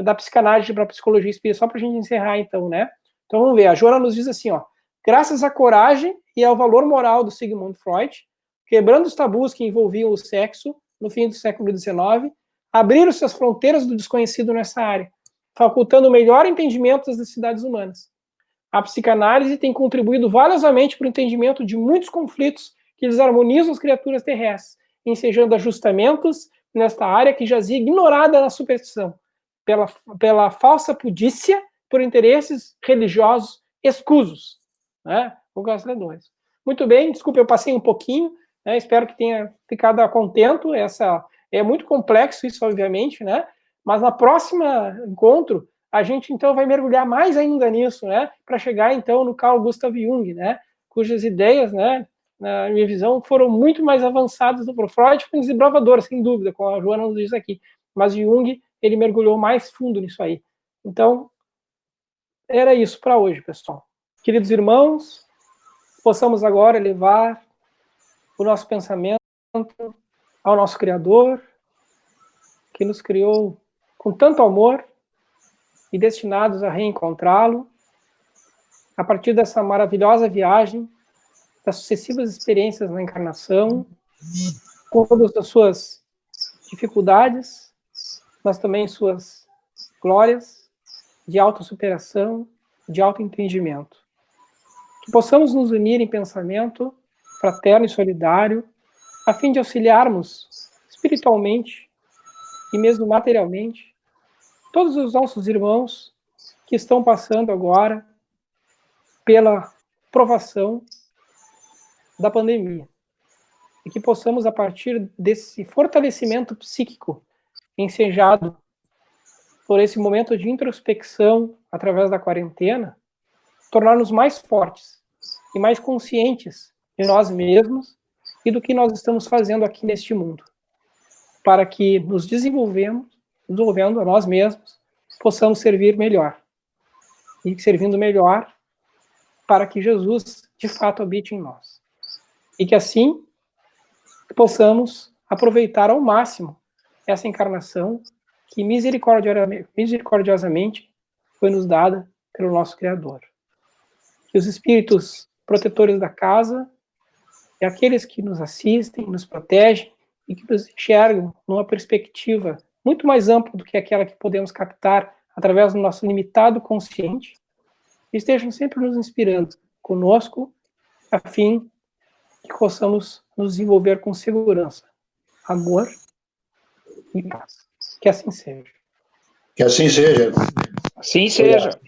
da psicanálise para a psicologia espírita, só para a gente encerrar, então, né? Então, vamos ver. A Joana nos diz assim, ó. Graças à coragem e ao valor moral do Sigmund Freud, quebrando os tabus que envolviam o sexo no fim do século XIX, abriram-se as fronteiras do desconhecido nessa área, facultando o melhor entendimento das necessidades humanas. A psicanálise tem contribuído valiosamente para o entendimento de muitos conflitos que desarmonizam as criaturas terrestres, ensejando ajustamentos nesta área que jazia ignorada na superstição, pela falsa pudícia, por interesses religiosos escusos. Né? Muito bem, desculpe, eu passei um pouquinho, né? Espero que tenha ficado contento. É muito complexo isso, obviamente, né? Mas na próxima encontro, a gente então vai mergulhar mais ainda nisso, né? Para chegar então no Carl Gustav Jung, né? Cujas ideias, né? Na minha visão, foram muito mais avançadas do que Freud, foi um desbravador, sem dúvida, como a Joana nos diz aqui. Mas Jung, ele mergulhou mais fundo nisso aí. Então, era isso para hoje, pessoal. Queridos irmãos, possamos agora levar o nosso pensamento ao nosso Criador, que nos criou com tanto amor e destinados a reencontrá-lo, a partir dessa maravilhosa viagem, das sucessivas experiências na encarnação, com todas as suas dificuldades, mas também suas glórias de autossuperação, de autoentendimento. Que possamos nos unir em pensamento fraterno e solidário, a fim de auxiliarmos espiritualmente e mesmo materialmente todos os nossos irmãos que estão passando agora pela provação da pandemia. E que possamos, a partir desse fortalecimento psíquico ensejado por esse momento de introspecção através da quarentena, tornar-nos mais fortes e mais conscientes de nós mesmos e do que nós estamos fazendo aqui neste mundo, para que nos desenvolvendo a nós mesmos, possamos servir melhor. E servindo melhor, para que Jesus, de fato, habite em nós. E que assim possamos aproveitar ao máximo essa encarnação que misericordiosamente foi nos dada pelo nosso Criador. Que os espíritos protetores da casa e aqueles que nos assistem, nos protegem e que nos enxergam numa perspectiva muito mais ampla do que aquela que podemos captar através do nosso limitado consciente, estejam sempre nos inspirando conosco, a fim que possamos nos desenvolver com segurança, amor e paz. Que assim seja. Que assim seja. Assim seja.